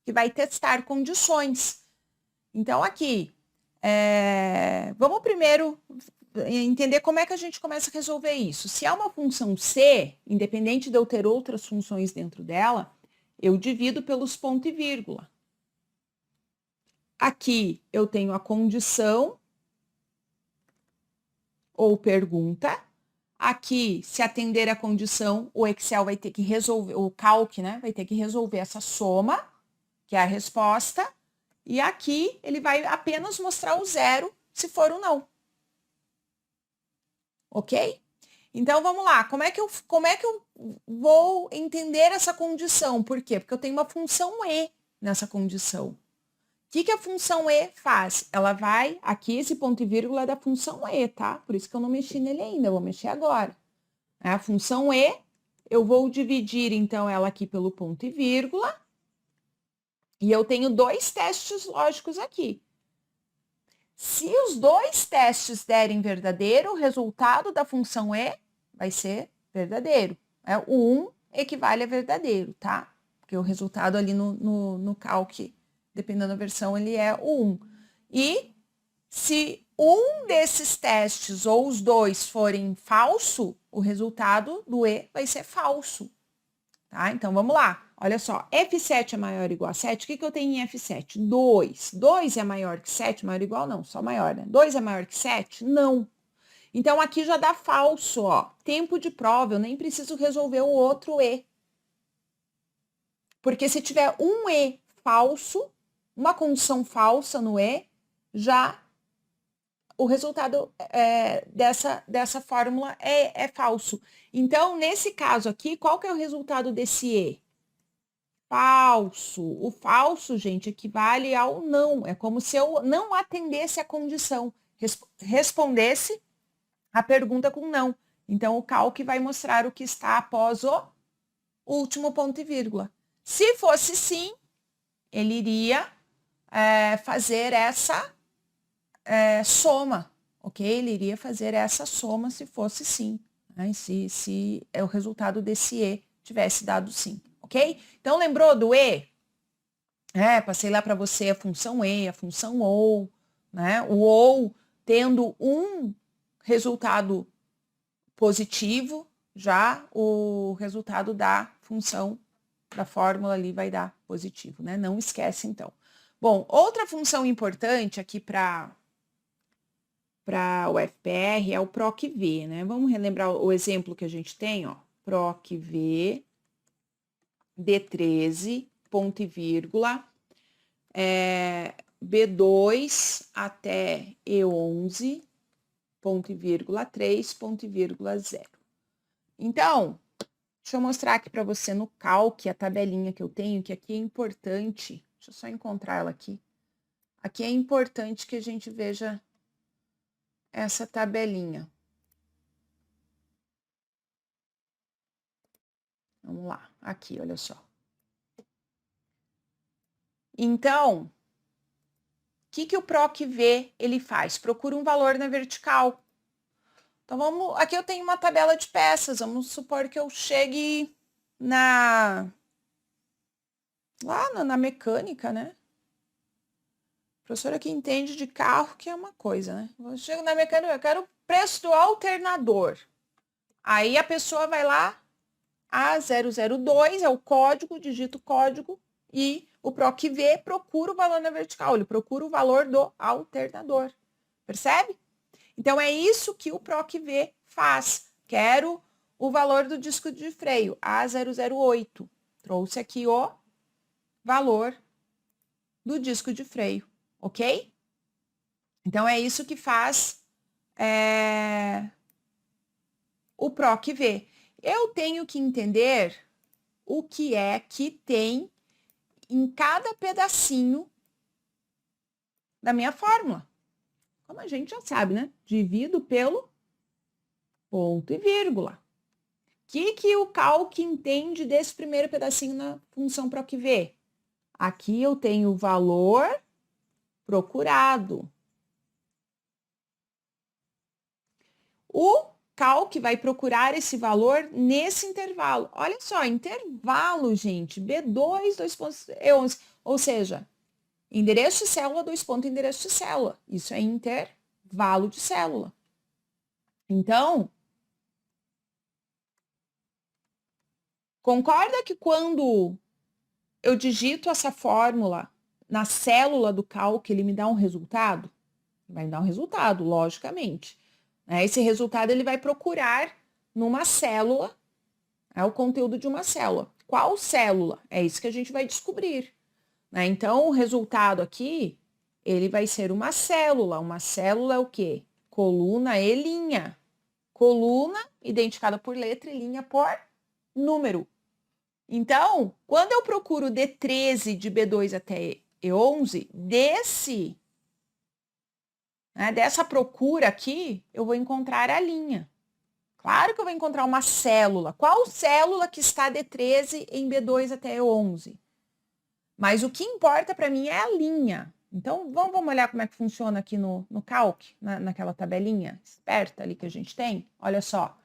que vai testar condições. Então, aqui, vamos primeiro entender como é que a gente começa a resolver isso. Se é uma função C, independente de eu ter outras funções dentro dela, eu divido pelos ponto e vírgula. Aqui eu tenho a condição ou pergunta. Aqui, se atender a condição, o Excel vai ter que resolver, o Calc, né, vai ter que resolver essa soma, que é a resposta, e aqui ele vai apenas mostrar o zero se for o não. Ok? Então, vamos lá. Como é que eu vou entender essa condição? Por quê? Porque eu tenho uma função E nessa condição. O que a função E faz? Ela vai, aqui esse ponto e vírgula é da função E, tá? Por isso que eu não mexi nele ainda, eu vou mexer agora. A função E, eu vou dividir, então, ela aqui pelo ponto e vírgula. E eu tenho dois testes lógicos aqui. Se os dois testes derem verdadeiro, o resultado da função E vai ser verdadeiro. O 1 equivale a verdadeiro, tá? Porque o resultado ali no calc, dependendo da versão, ele é o 1. E se um desses testes ou os dois forem falso, o resultado do E vai ser falso. Tá? Então, vamos lá. Olha só, F7 é maior ou igual a 7. O que eu tenho em F7? 2. 2 é maior que 7? Maior ou igual? Não, só maior, né? 2 é maior que 7? Não. Então, aqui já dá falso, ó. Tempo de prova, eu nem preciso resolver o outro E. Porque se tiver um E falso, uma condição falsa no E, já o resultado dessa fórmula é falso. Então, nesse caso aqui, qual que é o resultado desse E? Falso. O falso, gente, equivale ao não. É como se eu não atendesse a condição, respondesse a pergunta com não. Então, o calc vai mostrar o que está após o último ponto e vírgula. Se fosse sim, ele iria fazer essa soma, ok? Ele iria fazer essa soma se fosse sim, né? Se o resultado desse E tivesse dado sim, ok? Então, lembrou do E? Passei lá para você a função E, a função OU, né? O OU tendo um resultado positivo, já o resultado da função, da fórmula ali vai dar positivo, né? Não esquece, então. Bom, outra função importante aqui para o FPR é o PROC-V, né? Vamos relembrar o exemplo que a gente tem, ó. PROC-V, D13, ponto e vírgula, B2 até E11, ponto e vírgula 3, ponto e vírgula 0. Então, deixa eu mostrar aqui para você no calc a tabelinha que eu tenho, que aqui é importante. Deixa eu só encontrar ela aqui. Aqui é importante que a gente veja essa tabelinha. Vamos lá, aqui, olha só. Então, o que o PROC-V ele faz? Procura um valor na vertical. Então, aqui eu tenho uma tabela de peças. Vamos supor que eu chegue lá na mecânica, né? Professora que entende de carro, que é uma coisa, né? Eu chego na mecânica, eu quero o preço do alternador. Aí a pessoa vai lá, A002 é o código, digita o código e o PROC-V procura o valor na vertical, ele procura o valor do alternador. Percebe? Então, é isso que o PROC-V faz. Quero o valor do disco de freio, A008. Trouxe aqui o valor do disco de freio, ok? Então, é isso que faz o PROC-V. Eu tenho que entender o que é que tem em cada pedacinho da minha fórmula. Como a gente já sabe, né? Divido pelo ponto e vírgula. O que o calc entende desse primeiro pedacinho na função PROC-V? Aqui eu tenho o valor procurado. O calc vai procurar esse valor nesse intervalo. Olha só, intervalo, gente, B2, 2 pontos, E11. Ou seja, endereço de célula, 2 pontos, endereço de célula. Isso é intervalo de célula. Então, concorda que quando eu digito essa fórmula na célula do calc, ele me dá um resultado? Vai me dar um resultado, logicamente. Esse resultado ele vai procurar numa célula, é o conteúdo de uma célula. Qual célula? É isso que a gente vai descobrir, né? Então, o resultado aqui, ele vai ser uma célula. Uma célula é o quê? Coluna e linha. Coluna identificada por letra e linha por número. Então, quando eu procuro D13 de B2 até E11, dessa procura aqui, eu vou encontrar a linha. Claro que eu vou encontrar uma célula. Qual célula que está D13 em B2 até E11? Mas o que importa para mim é a linha. Então, vamos olhar como é que funciona aqui no Calc, naquela tabelinha esperta ali que a gente tem. Olha só.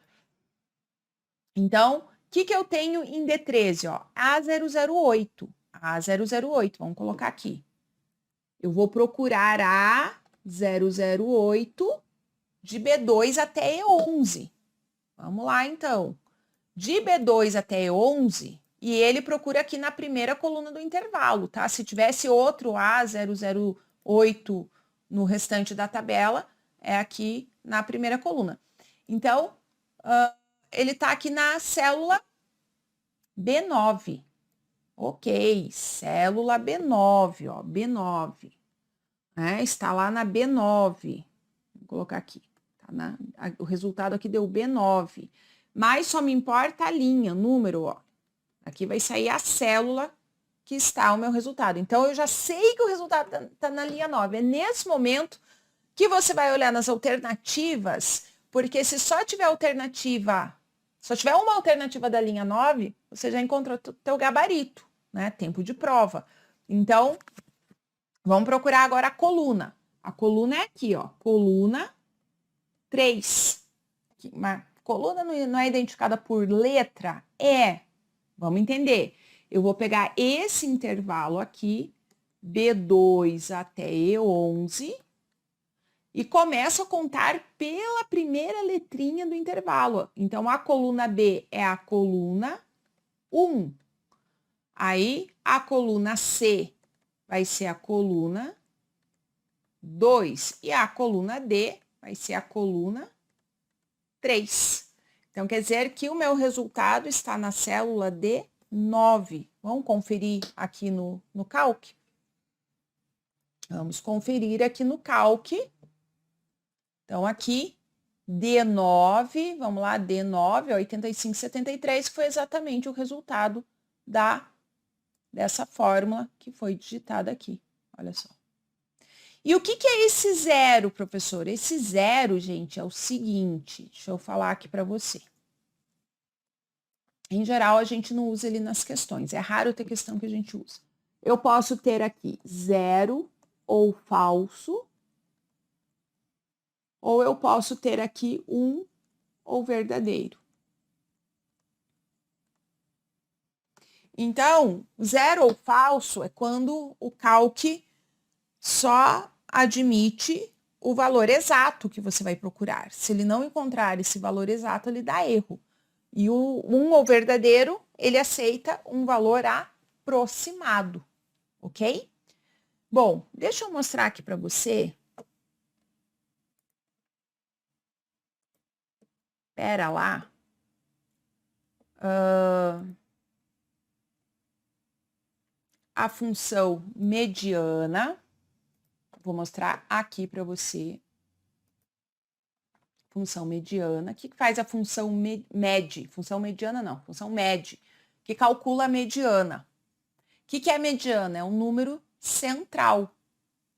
Então, o que eu tenho em D13? Ó? A008. A008, vamos colocar aqui. Eu vou procurar A008 de B2 até E11. Vamos lá, então. De B2 até E11, e ele procura aqui na primeira coluna do intervalo, tá? Se tivesse outro A008 no restante da tabela, é aqui na primeira coluna. Então, ele está aqui na célula B9. Ok, célula B9, ó, B9. Está lá na B9. Vou colocar aqui. Tá o resultado aqui deu B9. Mas só me importa a linha, o número, ó. Aqui vai sair a célula que está o meu resultado. Então, eu já sei que o resultado está na linha 9. É nesse momento que você vai olhar nas alternativas, porque se só tiver uma alternativa da linha 9, você já encontrou o teu gabarito, né? Tempo de prova. Então, vamos procurar agora a coluna. A coluna é aqui, ó. Coluna 3. Uma coluna não é identificada por letra? Vamos entender. Eu vou pegar esse intervalo aqui, B2 até E11, e começo a contar pela primeira letrinha do intervalo. Então, a coluna B é a coluna 1. Aí, a coluna C vai ser a coluna 2. E a coluna D vai ser a coluna 3. Então, quer dizer que o meu resultado está na célula D9. Vamos conferir aqui no Calc? Vamos conferir aqui no Calc. Então, aqui, D9, vamos lá, D9, 8573, que foi exatamente o resultado dessa fórmula que foi digitada aqui. Olha só. E o que é esse zero, professor? Esse zero, gente, é o seguinte, deixa eu falar aqui para você. Em geral, a gente não usa ele nas questões, é raro ter questão que a gente usa. Eu posso ter aqui zero ou falso, ou eu posso ter aqui um ou verdadeiro. Então, zero ou falso é quando o Calc só admite o valor exato que você vai procurar. Se ele não encontrar esse valor exato, ele dá erro. E o um ou verdadeiro, ele aceita um valor aproximado, ok? Bom, deixa eu mostrar aqui para você. Espera lá. A função mediana. Vou mostrar aqui para você. Função mediana. O que faz a função med? Função mediana não, função med, que calcula a mediana. O que é a mediana? É um número central,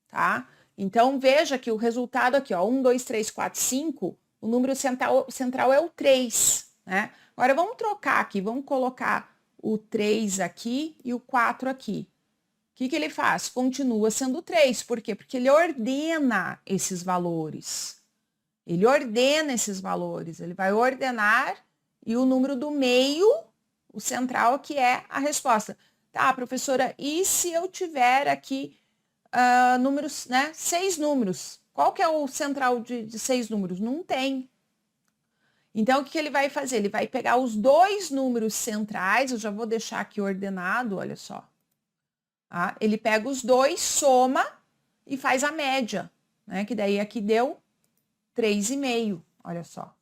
tá? Então, veja que o resultado aqui, ó, 1, 2, 3, 4, 5, o número central é o 3, né? Agora, vamos trocar aqui, vamos colocar o 3 aqui e o 4 aqui. O que ele faz? Continua sendo 3. Por quê? Porque ele ordena esses valores. Ele ordena esses valores. Ele vai ordenar e o número do meio, o central, que é a resposta. Tá, professora, e se eu tiver aqui números, né? 6 números. Qual que é o central de 6 números? Não tem. Então, o que ele vai fazer? Ele vai pegar os 2 números centrais, eu já vou deixar aqui ordenado, olha só. Tá? Ele pega os 2, soma e faz a média, né? Que daí aqui deu 3,5, olha só.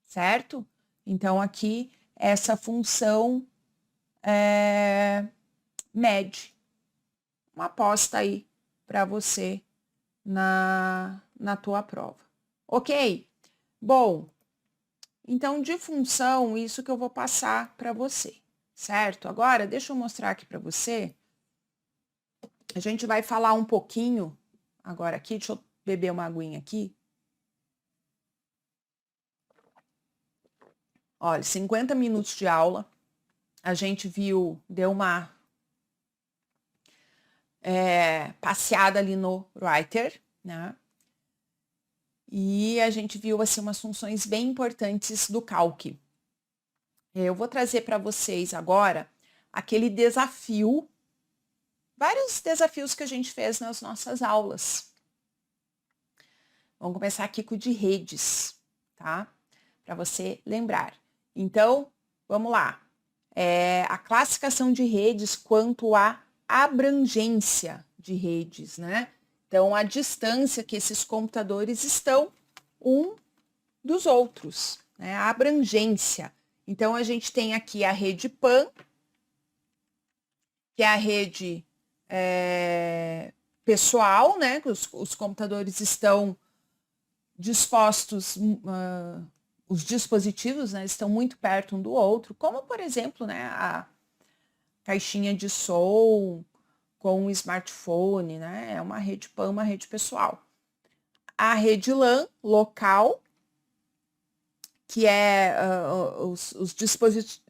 Certo? Então, aqui, essa função mede. Uma aposta aí para você na tua prova. Ok? Bom, então, de função, isso que eu vou passar para você, certo? Agora, deixa eu mostrar aqui para você. A gente vai falar um pouquinho agora aqui, deixa eu beber uma aguinha aqui. Olha, 50 minutos de aula. A gente viu, deu uma passeada ali no Writer, né? E a gente viu, assim, umas funções bem importantes do Calc. Eu vou trazer para vocês agora aquele desafio, vários desafios que a gente fez nas nossas aulas. Vamos começar aqui com o de redes, tá? Para você lembrar. Então, vamos lá. A classificação de redes quanto à abrangência de redes, né? Então, a distância que esses computadores estão um dos outros, né? A abrangência. Então, a gente tem aqui a rede PAN, que é a rede pessoal, né? Os computadores estão dispostos, os dispositivos, né, estão muito perto um do outro, como, por exemplo, né, a caixinha de som com o smartphone, né, é uma rede PAN, uma rede pessoal. A rede LAN local, que é os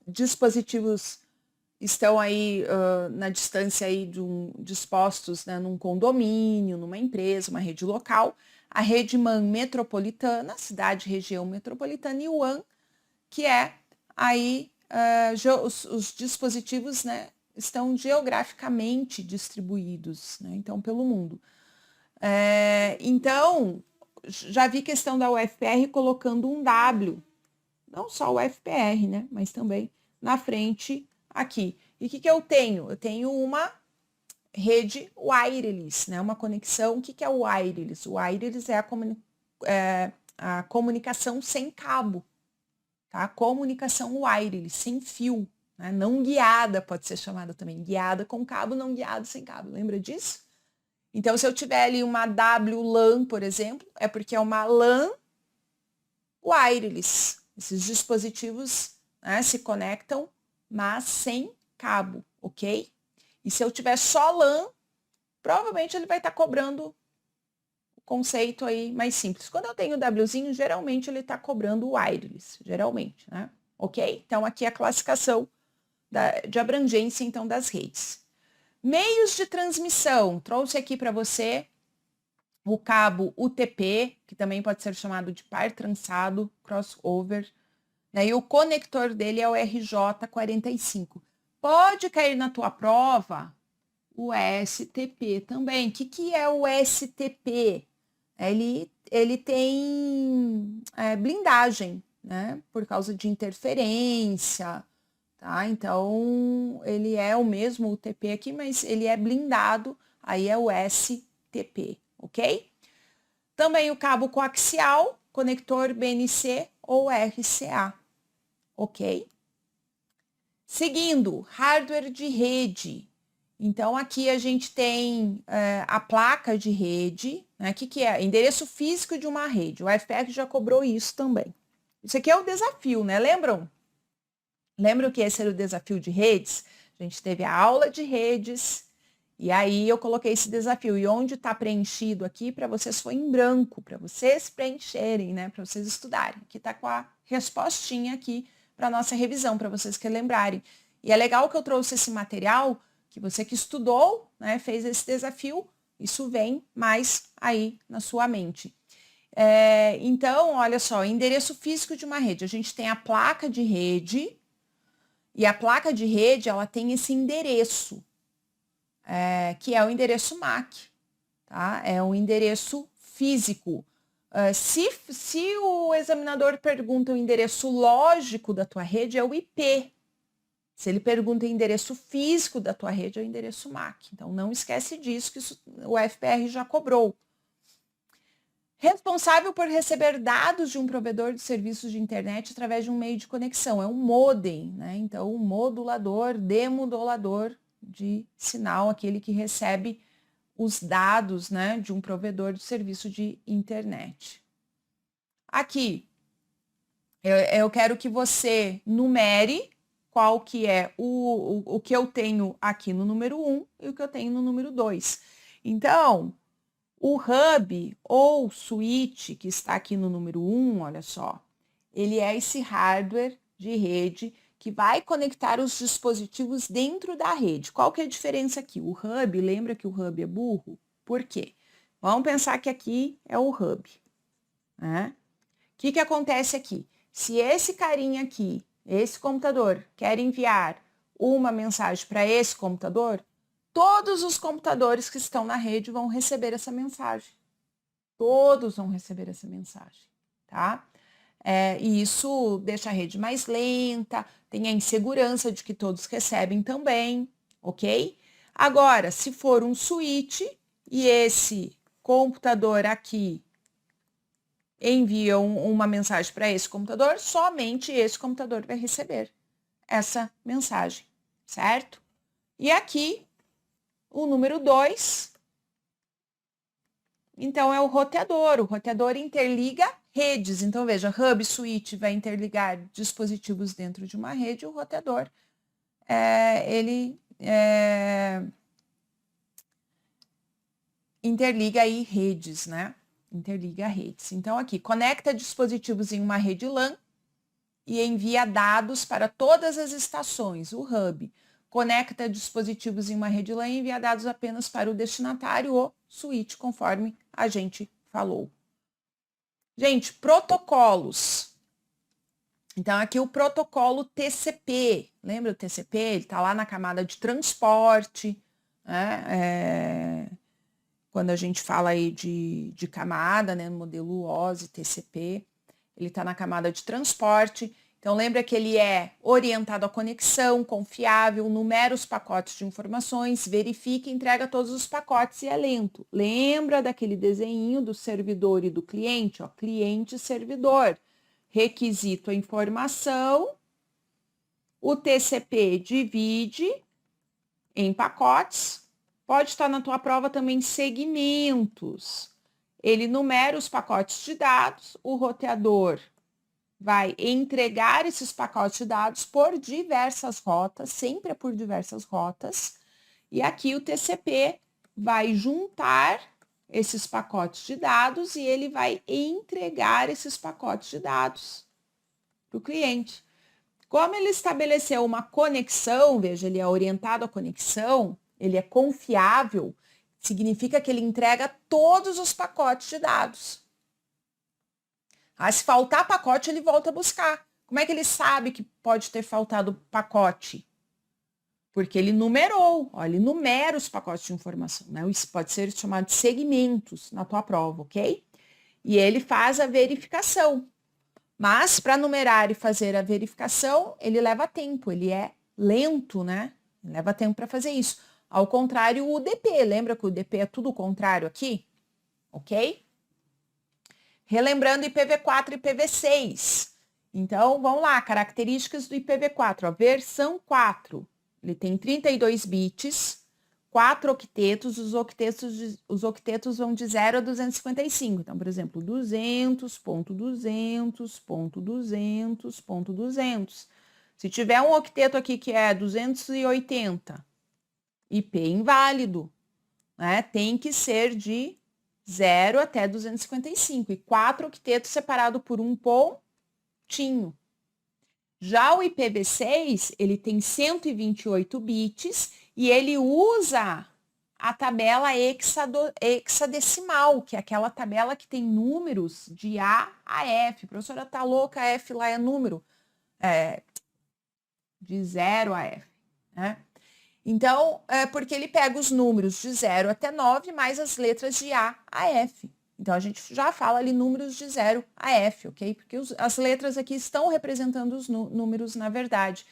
dispositivos estão aí na distância aí dispostos, né, num condomínio, numa empresa, uma rede local. A rede MAN metropolitana, cidade, região metropolitana, e o WAN, que é aí os dispositivos, né, estão geograficamente distribuídos, né, então pelo mundo. Então, já vi questão da UFPR colocando um W, não só o UFPR, né, mas também na frente aqui. E o que eu tenho? Eu tenho uma rede wireless, né? Uma conexão. O que é o wireless? O wireless é a comunicação sem cabo, tá? Comunicação wireless, sem fio, né? Não guiada, pode ser chamada também. Guiada com cabo, não guiada sem cabo. Lembra disso? Então, se eu tiver ali uma WLAN, por exemplo, é porque é uma LAN wireless. Esses dispositivos, né, se conectam, mas sem cabo, ok? E se eu tiver só LAN, provavelmente ele vai estar cobrando o conceito aí mais simples. Quando eu tenho o Wzinho, geralmente ele está cobrando o wireless, geralmente, né? Ok? Então, aqui é a classificação de abrangência, então, das redes. Meios de transmissão. Trouxe aqui para você o cabo UTP, que também pode ser chamado de par trançado, crossover, né? E o conector dele é o RJ45. Pode cair na tua prova o STP também. O que é o STP? Ele tem blindagem, né? Por causa de interferência, tá? Então, ele é o mesmo UTP aqui, mas ele é blindado, aí é o STP, ok? Também o cabo coaxial, conector BNC ou RCA, ok? Seguindo, hardware de rede. Então, aqui a gente tem a placa de rede, né? O que é? Endereço físico de uma rede. O UFPR já cobrou isso também. Isso aqui é o desafio, né? Lembram? Lembram que esse era o desafio de redes? A gente teve a aula de redes, e aí eu coloquei esse desafio. E onde está preenchido aqui para vocês foi em branco, para vocês preencherem, né? Para vocês estudarem. Aqui está com a respostinha aqui para nossa revisão, para vocês que lembrarem. E é legal que eu trouxe esse material, que você que estudou, né, fez esse desafio, isso vem mais aí na sua mente. Então, olha só, endereço físico de uma rede. A gente tem a placa de rede, e a placa de rede, ela tem esse endereço, que é o endereço MAC, tá? É um endereço físico. Se o examinador pergunta o endereço lógico da tua rede, é o IP. Se ele pergunta o endereço físico da tua rede, é o endereço MAC. Então, não esquece disso, que isso, o UFPR já cobrou. Responsável por receber dados de um provedor de serviços de internet através de um meio de conexão. É um modem, né? Então, um modulador, demodulador de sinal, aquele que recebe os dados, né, de um provedor de serviço de internet. Aqui, eu quero que você numere qual que é o que eu tenho aqui no número 1 e o que eu tenho no número 2. Então, o hub ou switch, que está aqui no número 1, olha só, ele é esse hardware de rede que vai conectar os dispositivos dentro da rede. Qual que é a diferença aqui? O hub, lembra que o hub é burro? Por quê? Vamos pensar que aqui é o hub, né? O que acontece aqui? Se esse carinha aqui, esse computador, quer enviar uma mensagem para esse computador, todos os computadores que estão na rede vão receber essa mensagem. Todos vão receber essa mensagem, tá? E isso deixa a rede mais lenta, tem a insegurança de que todos recebem também, ok? Agora, se for um switch e esse computador aqui envia uma mensagem para esse computador, somente esse computador vai receber essa mensagem, certo? E aqui, o número 2, então é o roteador interliga redes. Então, veja, hub switch vai interligar dispositivos dentro de uma rede, o roteador, ele interliga aí redes, né? Interliga redes. Então, aqui, conecta dispositivos em uma rede LAN e envia dados para todas as estações, o hub. Conecta dispositivos em uma rede LAN e envia dados apenas para o destinatário, o switch, conforme a gente falou. Gente, protocolos. Então, aqui o protocolo TCP. Lembra o TCP? Ele está lá na camada de transporte, né? Quando a gente fala aí de camada, né, no modelo OSI, TCP, ele está na camada de transporte. Então, lembra que ele é orientado à conexão, confiável, numera os pacotes de informações, verifica e entrega todos os pacotes e é lento. Lembra daquele desenho do servidor e do cliente? Ó, cliente e servidor. Requisito a informação, o TCP divide em pacotes. Pode estar na tua prova também segmentos. Ele numera os pacotes de dados, o roteador vai entregar esses pacotes de dados por diversas rotas, sempre é por diversas rotas. E aqui o TCP vai juntar esses pacotes de dados e ele vai entregar esses pacotes de dados para o cliente. Como ele estabeleceu uma conexão, veja, ele é orientado à conexão, ele é confiável, significa que ele entrega todos os pacotes de dados. Se faltar pacote, ele volta a buscar. Como é que ele sabe que pode ter faltado pacote? Porque ele numerou, ó, ele numera os pacotes de informação, né? Isso pode ser chamado de segmentos na tua prova, ok? E ele faz a verificação. Mas para numerar e fazer a verificação, ele leva tempo, ele é lento, né? Leva tempo para fazer isso. Ao contrário, o UDP, lembra que o UDP é tudo o contrário aqui? Ok? Relembrando IPv4 e IPv6. Então, vamos lá, características do IPv4, ó, versão 4. Ele tem 32 bits, 4 octetos, os octetos vão de 0 a 255. Então, por exemplo, 200.200.200.200. Se tiver um octeto aqui que é 280, IP inválido, né? Tem que ser de 0 até 255 e 4 octetos separado por um pontinho. Já o IPv6, ele tem 128 bits e ele usa a tabela hexadecimal, que é aquela tabela que tem números de A a F. A professora tá louca, F lá é número de 0 a F, né? Então, porque ele pega os números de 0 até 9 mais as letras de A a F. Então, a gente já fala ali números de 0 a F, ok? Porque as letras aqui estão representando os números na verdade.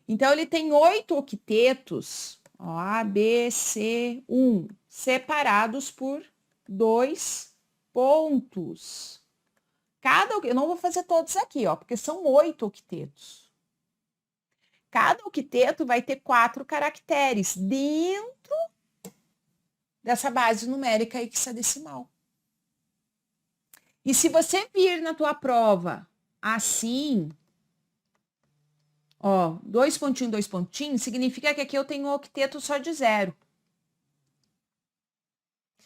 Então, ele tem 8 octetos, ó, A, B, C, 1, separados por 2 pontos. Eu não vou fazer todos aqui, ó, porque são 8 octetos. Cada octeto vai ter 4 caracteres dentro dessa base numérica hexadecimal. E se você vir na tua prova assim, ó, 2 pontinhos, significa que aqui eu tenho um octeto só de 0.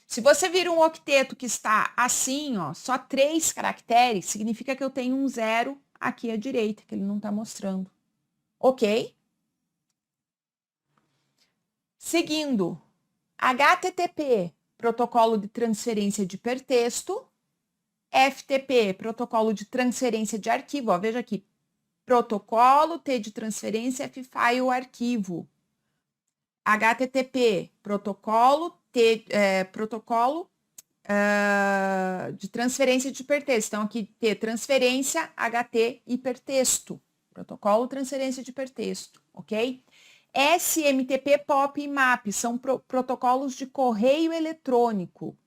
Se você vir um octeto que está assim, ó, só 3 caracteres, significa que eu tenho um 0 aqui à direita, que ele não está mostrando. Ok? Seguindo, HTTP, protocolo de transferência de hipertexto. FTP, protocolo de transferência de arquivo. Ó, veja aqui, protocolo, T de transferência, F file, arquivo. HTTP, protocolo, de transferência de hipertexto. Então, aqui, T, transferência, HT, hipertexto. Protocolo, transferência de hipertexto, ok? SMTP, POP e MAP são protocolos de correio eletrônico.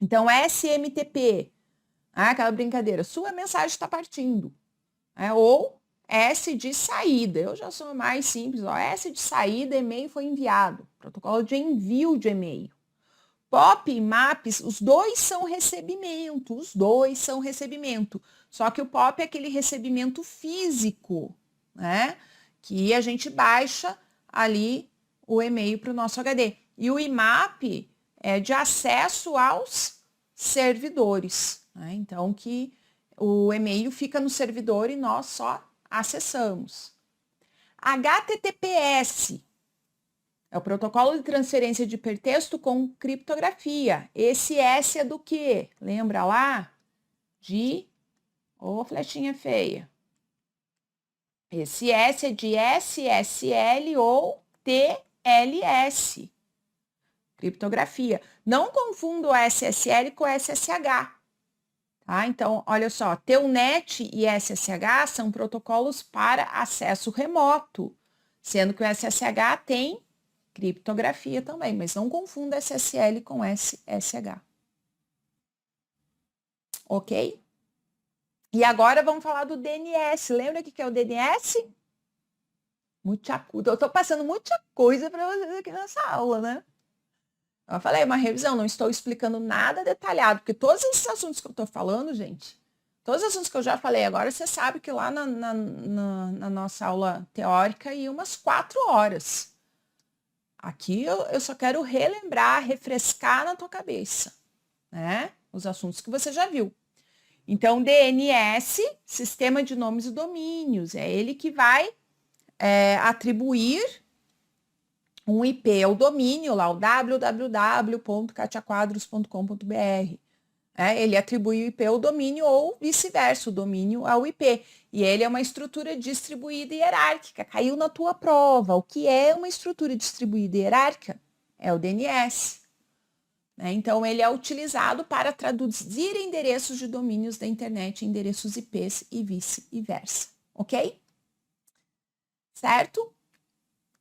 Então, SMTP, aquela brincadeira, sua mensagem está partindo. Ou S de saída, eu já sou mais simples, ó, S de saída, e-mail foi enviado. Protocolo de envio de e-mail. POP e MAPs, os dois são recebimento, Só que o POP é aquele recebimento físico, né? Que a gente baixa ali o e-mail para o nosso HD. E o IMAP é de acesso aos servidores, né? Então, que o e-mail fica no servidor e nós só acessamos. HTTPS é o protocolo de transferência de hipertexto com criptografia. Esse S é do quê? Lembra lá? Flechinha feia. Esse S é de SSL ou TLS. Criptografia. Não confunda o SSL com o SSH. Tá? Então, olha só, Telnet e SSH são protocolos para acesso remoto, sendo que o SSH tem criptografia também, mas não confunda SSL com SSH. Ok? E agora vamos falar do DNS. Lembra o que é o DNS? Eu estou passando muita coisa para vocês aqui nessa aula, né? Eu falei, uma revisão, não estou explicando nada detalhado, porque todos esses assuntos que eu estou falando, gente, todos os assuntos que eu já falei agora, você sabe que lá na nossa aula teórica ia umas 4 horas. Aqui eu só quero relembrar, refrescar na tua cabeça, né? Os assuntos que você já viu. Então, DNS, Sistema de Nomes e Domínios, é ele que vai atribuir um IP ao domínio, lá o www.katiaquadros.com.br. Ele atribui o IP ao domínio ou vice-versa, o domínio ao IP. E ele é uma estrutura distribuída e hierárquica. Caiu na tua prova. O que é uma estrutura distribuída e hierárquica? É o DNS. Então, ele é utilizado para traduzir endereços de domínios da internet em endereços IPs e vice-versa. Ok? Certo?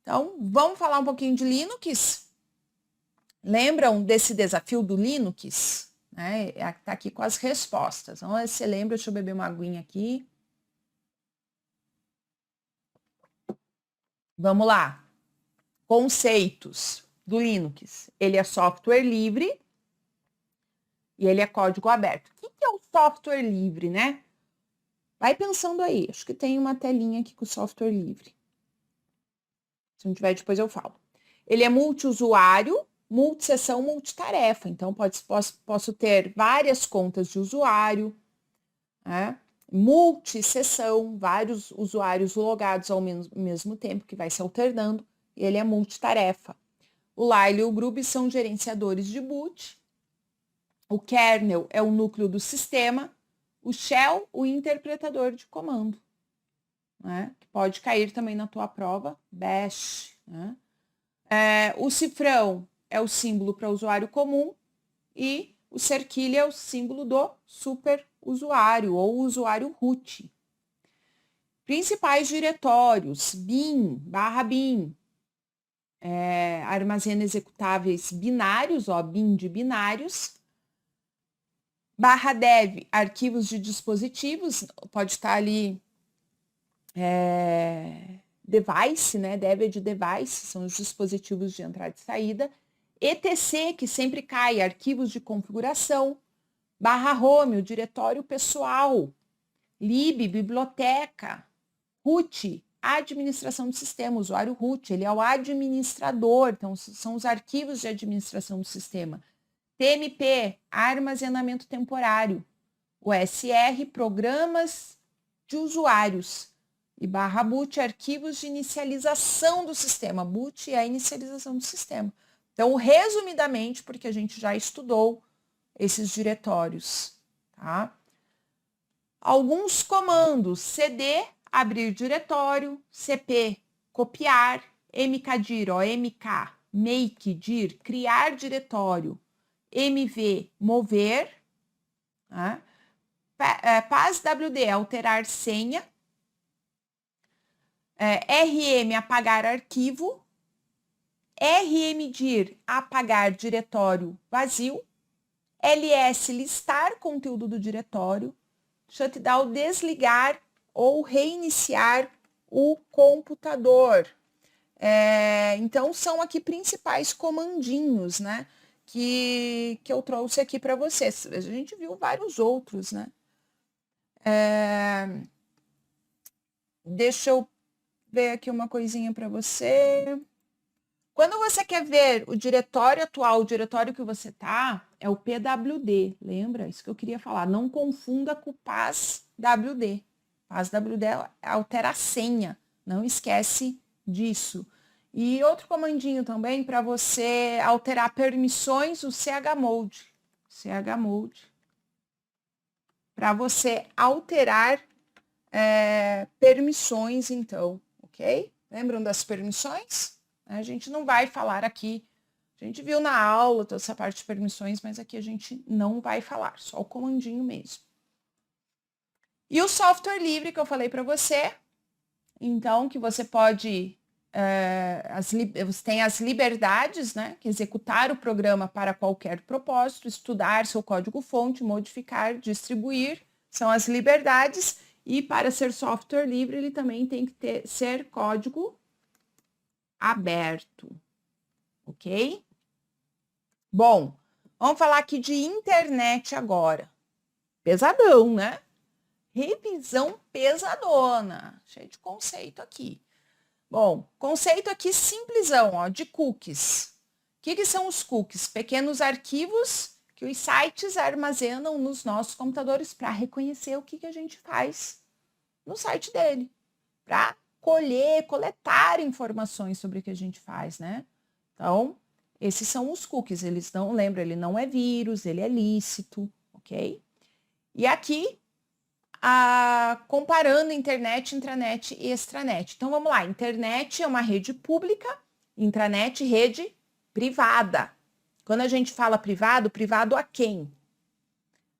Então, vamos falar um pouquinho de Linux? Lembram desse desafio do Linux? Está aqui com as respostas. Vamos ver se você lembra. Deixa eu beber uma aguinha aqui. Vamos lá. Conceitos do Linux. Ele é software livre e ele é código aberto. O que é o software livre, né? Vai pensando aí. Acho que tem uma telinha aqui com software livre. Se não tiver, depois eu falo. Ele é multiusuário, multisessão, multitarefa. Então, posso ter várias contas de usuário, né? Multissessão, vários usuários logados ao mesmo tempo, que vai se alternando. E ele é multitarefa. O Lyle e o Grub são gerenciadores de boot. O kernel é o núcleo do sistema. O shell, o interpretador de comando. Né? Que pode cair também na tua prova, bash. Né? O cifrão é o símbolo para usuário comum e o cerquilha é o símbolo do superusuário ou usuário root. Principais diretórios, bin, /bin, armazena executáveis binários, bin de binários, /dev, arquivos de dispositivos, pode estar ali device, né? Dev é de device, são os dispositivos de entrada e saída. etc, que sempre cai, arquivos de configuração. /home, o diretório pessoal. lib, biblioteca. root, administração do sistema, usuário root, ele é o administrador, então são os arquivos de administração do sistema. TMP, armazenamento temporário. USR, programas de usuários. E /boot, arquivos de inicialização do sistema. Boot é a inicialização do sistema. Então, resumidamente, porque a gente já estudou esses diretórios, tá? Alguns comandos: cd, abrir diretório, cp, copiar, mkdir, mk, make, dir, criar diretório, mv, mover, tá? passwd, alterar senha, rm, apagar arquivo, rmdir, apagar diretório vazio, ls, listar conteúdo do diretório, shutdown, desligar ou reiniciar o computador. Então, são aqui principais comandinhos, né, que eu trouxe aqui para vocês. A gente viu vários outros, né? Deixa eu ver aqui uma coisinha para você. Quando você quer ver o diretório atual, o diretório que você está, é o pwd, lembra? Isso que eu queria falar. Não confunda com o passwd. Passwd altera a senha, não esquece disso. E outro comandinho também para você alterar permissões, o chmod. Chmod. Para você alterar permissões, então, ok? Lembram das permissões? A gente não vai falar aqui, a gente viu na aula toda essa parte de permissões, mas aqui a gente não vai falar, só o comandinho mesmo. E o software livre que eu falei para você, então, que você pode, você tem as liberdades, né, que executar o programa para qualquer propósito, estudar seu código-fonte, modificar, distribuir, são as liberdades, e para ser software livre, ele também tem que ser código aberto, ok? Bom, vamos falar aqui de internet agora. Pesadão, né? Revisão pesadona, cheio de conceito aqui. Bom, conceito aqui simplesão, ó, de cookies. O que são os cookies? Pequenos arquivos que os sites armazenam nos nossos computadores para reconhecer o que a gente faz no site dele, para coletar informações sobre o que a gente faz, né? Então, esses são os cookies, eles não, lembra, ele não é vírus, ele é lícito, ok? E aqui, comparando internet, intranet e extranet. Então, vamos lá, internet é uma rede pública, intranet, rede privada. Quando a gente fala privado, privado a quem?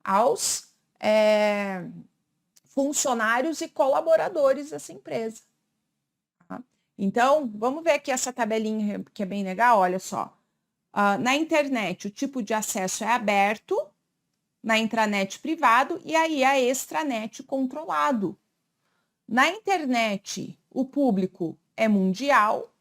Aos funcionários e colaboradores dessa empresa. Tá? Então, vamos ver aqui essa tabelinha que é bem legal, olha só. Na internet, o tipo de acesso é aberto, na intranet privado e aí a extranet controlado. Na internet, o público é mundial,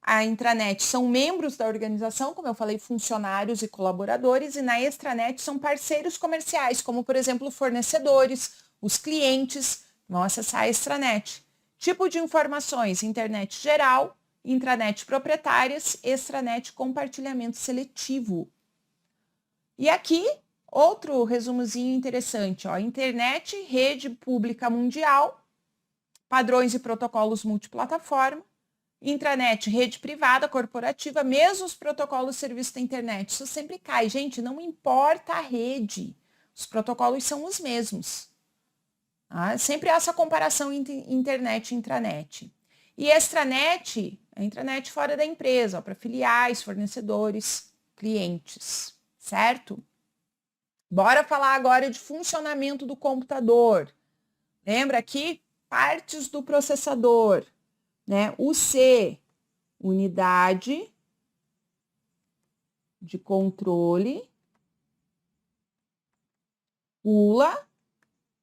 a intranet são membros da organização, como eu falei, funcionários e colaboradores, e na extranet são parceiros comerciais, como, por exemplo, fornecedores, os clientes vão acessar a extranet. Tipo de informações, internet geral, intranet proprietárias, extranet compartilhamento seletivo. E aqui, outro resumozinho interessante, ó, internet, rede pública mundial, padrões e protocolos multiplataforma, intranet, rede privada, corporativa, mesmos protocolos de serviço da internet. Isso sempre cai. Gente, não importa a rede, os protocolos são os mesmos. Sempre essa comparação entre internet e intranet. E extranet, a intranet fora da empresa, para filiais, fornecedores, clientes, certo? Bora falar agora de funcionamento do computador. Lembra aqui? Partes do processador, né? UC, unidade de controle pula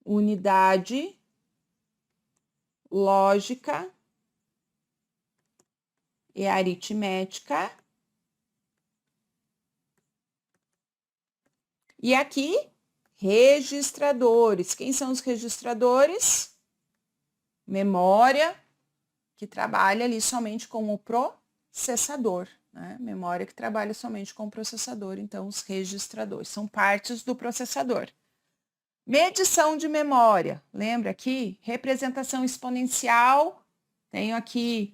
unidade lógica e aritmética. E aqui, registradores. Quem são os registradores? Memória, que trabalha ali somente com o processador, né? Memória que trabalha somente com o processador, então os registradores são partes do processador. Medição de memória, lembra aqui? Representação exponencial, tenho aqui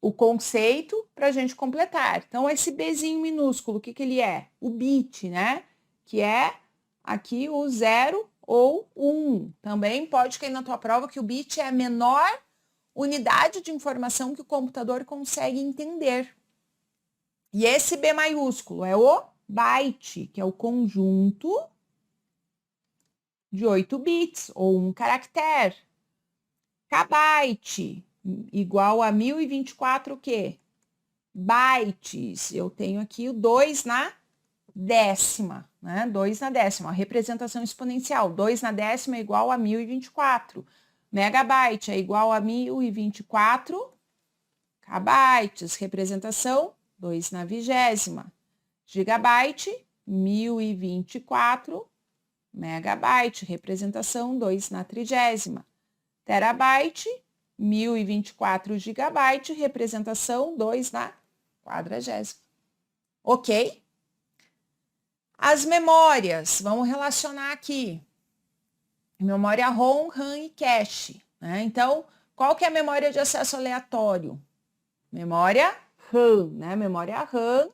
o conceito para a gente completar. Então, esse Bzinho minúsculo, o que ele é? O bit, né? Que é aqui o 0 ou 1. Também pode cair na tua prova que o bit é a menor unidade de informação que o computador consegue entender. E esse B maiúsculo é o byte, que é o conjunto de 8 bits, ou um caractere. Kbyte igual a 1024 o quê? Bytes. Eu tenho aqui o 2 na décima, né? 2 na décima, a representação exponencial. 2 na décima é igual a 1024. Megabyte é igual a 1024 kbytes, representação 2 na vigésima. Gigabyte, 1024 megabyte, representação 2 na trigésima. Terabyte, 1024 gigabyte, representação 2 na quadragésima. Ok? As memórias, vamos relacionar aqui. Memória ROM, RAM e cache, né? Então, qual que é a memória de acesso aleatório? Memória RAM, né? Memória RAM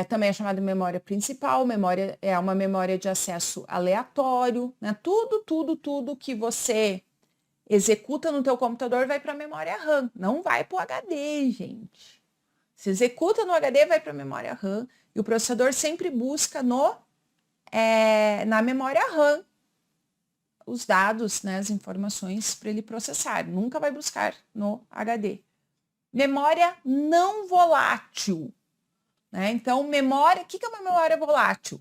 também é chamada de memória principal, memória é uma memória de acesso aleatório, né? Tudo que você executa no teu computador vai para a memória RAM, não vai para o HD, gente. Se executa no HD, vai para a memória RAM, e o processador sempre busca na memória RAM os dados, né, as informações para ele processar, nunca vai buscar no HD. Memória não volátil, né? Então, memória, o que é uma memória volátil?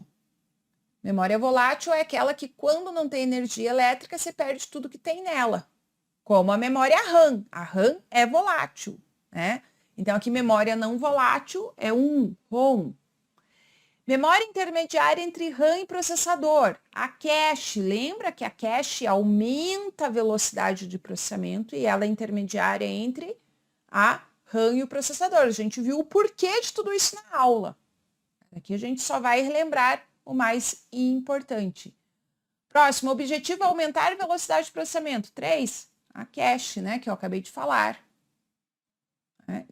Memória volátil é aquela que quando não tem energia elétrica, você perde tudo que tem nela, como a memória RAM. A RAM é volátil, né? Então, aqui memória não volátil é ROM. Memória intermediária entre RAM e processador. A cache, lembra que a cache aumenta a velocidade de processamento e ela é intermediária entre a RAM e o processador. A gente viu o porquê de tudo isso na aula. Aqui a gente só vai relembrar o mais importante. Próximo, objetivo é aumentar a velocidade de processamento. 3, a cache, né, que eu acabei de falar.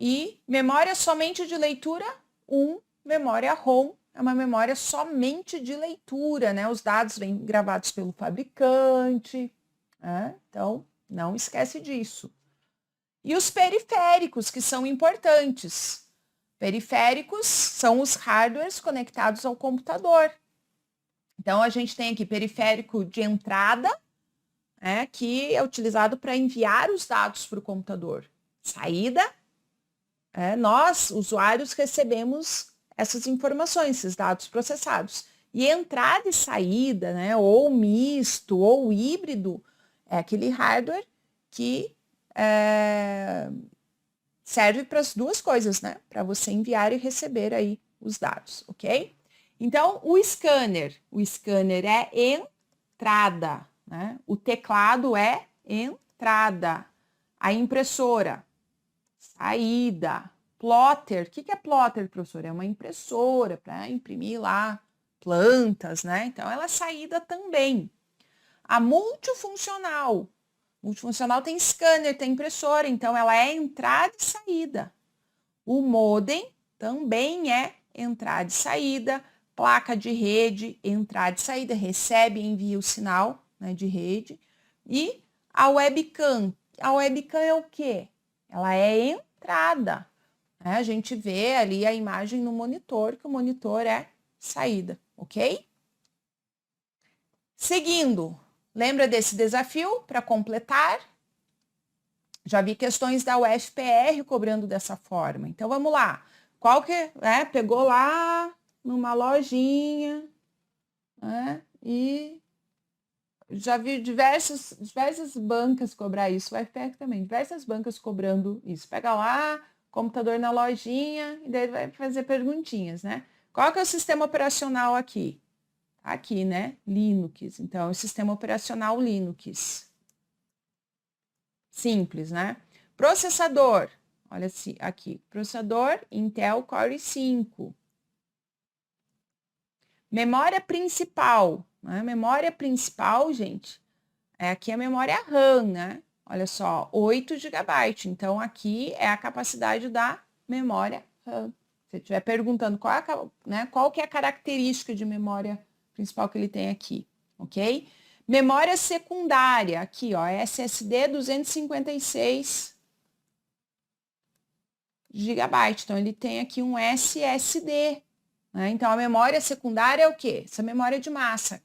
E memória somente de leitura, 1, memória ROM, é uma memória somente de leitura, né? Os dados vêm gravados pelo fabricante, né? Então, não esquece disso. E os periféricos, que são importantes. Periféricos são os hardwares conectados ao computador. Então, a gente tem aqui periférico de entrada, que é utilizado para enviar os dados para o computador. Saída, nós, usuários, recebemos essas informações, esses dados processados. E entrada e saída, né, ou misto, ou híbrido, é aquele hardware que serve para as duas coisas, né? Para você enviar e receber aí os dados, ok? Então, o scanner é entrada, né? O teclado é entrada. A impressora, saída. Plotter, o que é plotter, professor? É uma impressora para imprimir lá plantas, né? Então, ela é saída também. A multifuncional. Multifuncional tem scanner, tem impressora, então ela é entrada e saída. O modem também é entrada e saída. Placa de rede, entrada e saída, recebe e envia o sinal, né, de rede. E a webcam é o quê? Ela é entrada. A gente vê ali a imagem no monitor, que o monitor é saída, ok? Seguindo, lembra desse desafio para completar? Já vi questões da UFPR cobrando dessa forma. Então, vamos lá. Qual que é? Pegou lá numa lojinha, né? E já vi diversas bancas cobrar isso, o FPEC também, diversas bancas cobrando isso. Pega lá, computador na lojinha, e daí vai fazer perguntinhas, né? Qual que é o sistema operacional aqui? Aqui, né? Linux. Então, o sistema operacional Linux. Simples, né? Processador. Olha aqui. Processador Intel Core i5. Memória principal. Né? Memória principal, gente, aqui é a memória RAM, né? Olha só, 8 GB. Então, aqui é a capacidade da memória RAM. Se você estiver perguntando qual que é a característica de memória principal que ele tem aqui, ok? Memória secundária, aqui, ó, SSD 256 GB. Então, ele tem aqui um SSD, né? Então, a memória secundária é o quê? Essa memória de massa.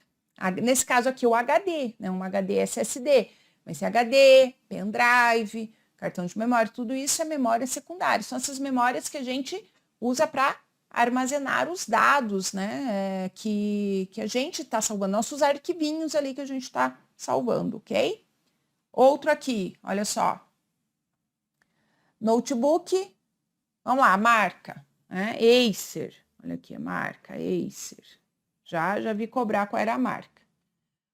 Nesse caso aqui, o HD, né? Um HD SSD. Mas HD, pendrive, cartão de memória, tudo isso é memória secundária. São essas memórias que a gente usa para armazenar os dados, né? Que a gente está salvando, nossos arquivinhos ali que a gente está salvando, ok? Outro aqui, olha só. Notebook, vamos lá, marca, né? Acer, olha aqui a marca, Acer. Já vi cobrar qual era a marca.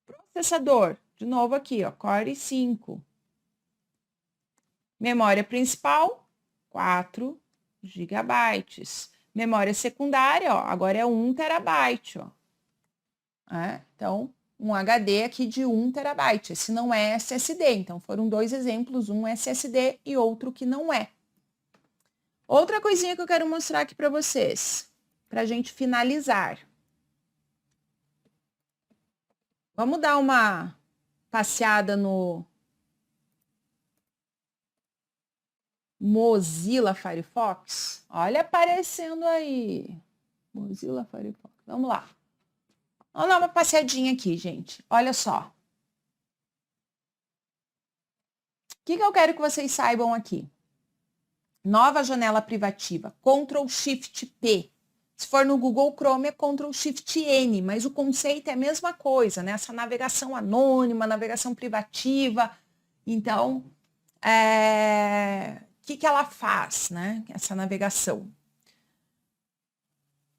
Processador, de novo aqui, ó, Core i5. Memória principal, 4 GB. Memória secundária, ó, agora é 1 TB, ó. Então, um HD aqui de 1 TB. Esse não é SSD, então foram dois exemplos, um SSD e outro que não é. Outra coisinha que eu quero mostrar aqui para vocês, para a gente finalizar. Vamos dar uma passeada no Mozilla Firefox. Olha aparecendo aí. Mozilla Firefox. Vamos lá. Vamos dar uma passeadinha aqui, gente. Olha só. O que eu quero que vocês saibam aqui? Nova janela privativa. Ctrl Shift P. Se for no Google Chrome é Ctrl Shift N, mas o conceito é a mesma coisa, né? Essa navegação anônima, navegação privativa. Então, o que ela faz, né? Essa navegação.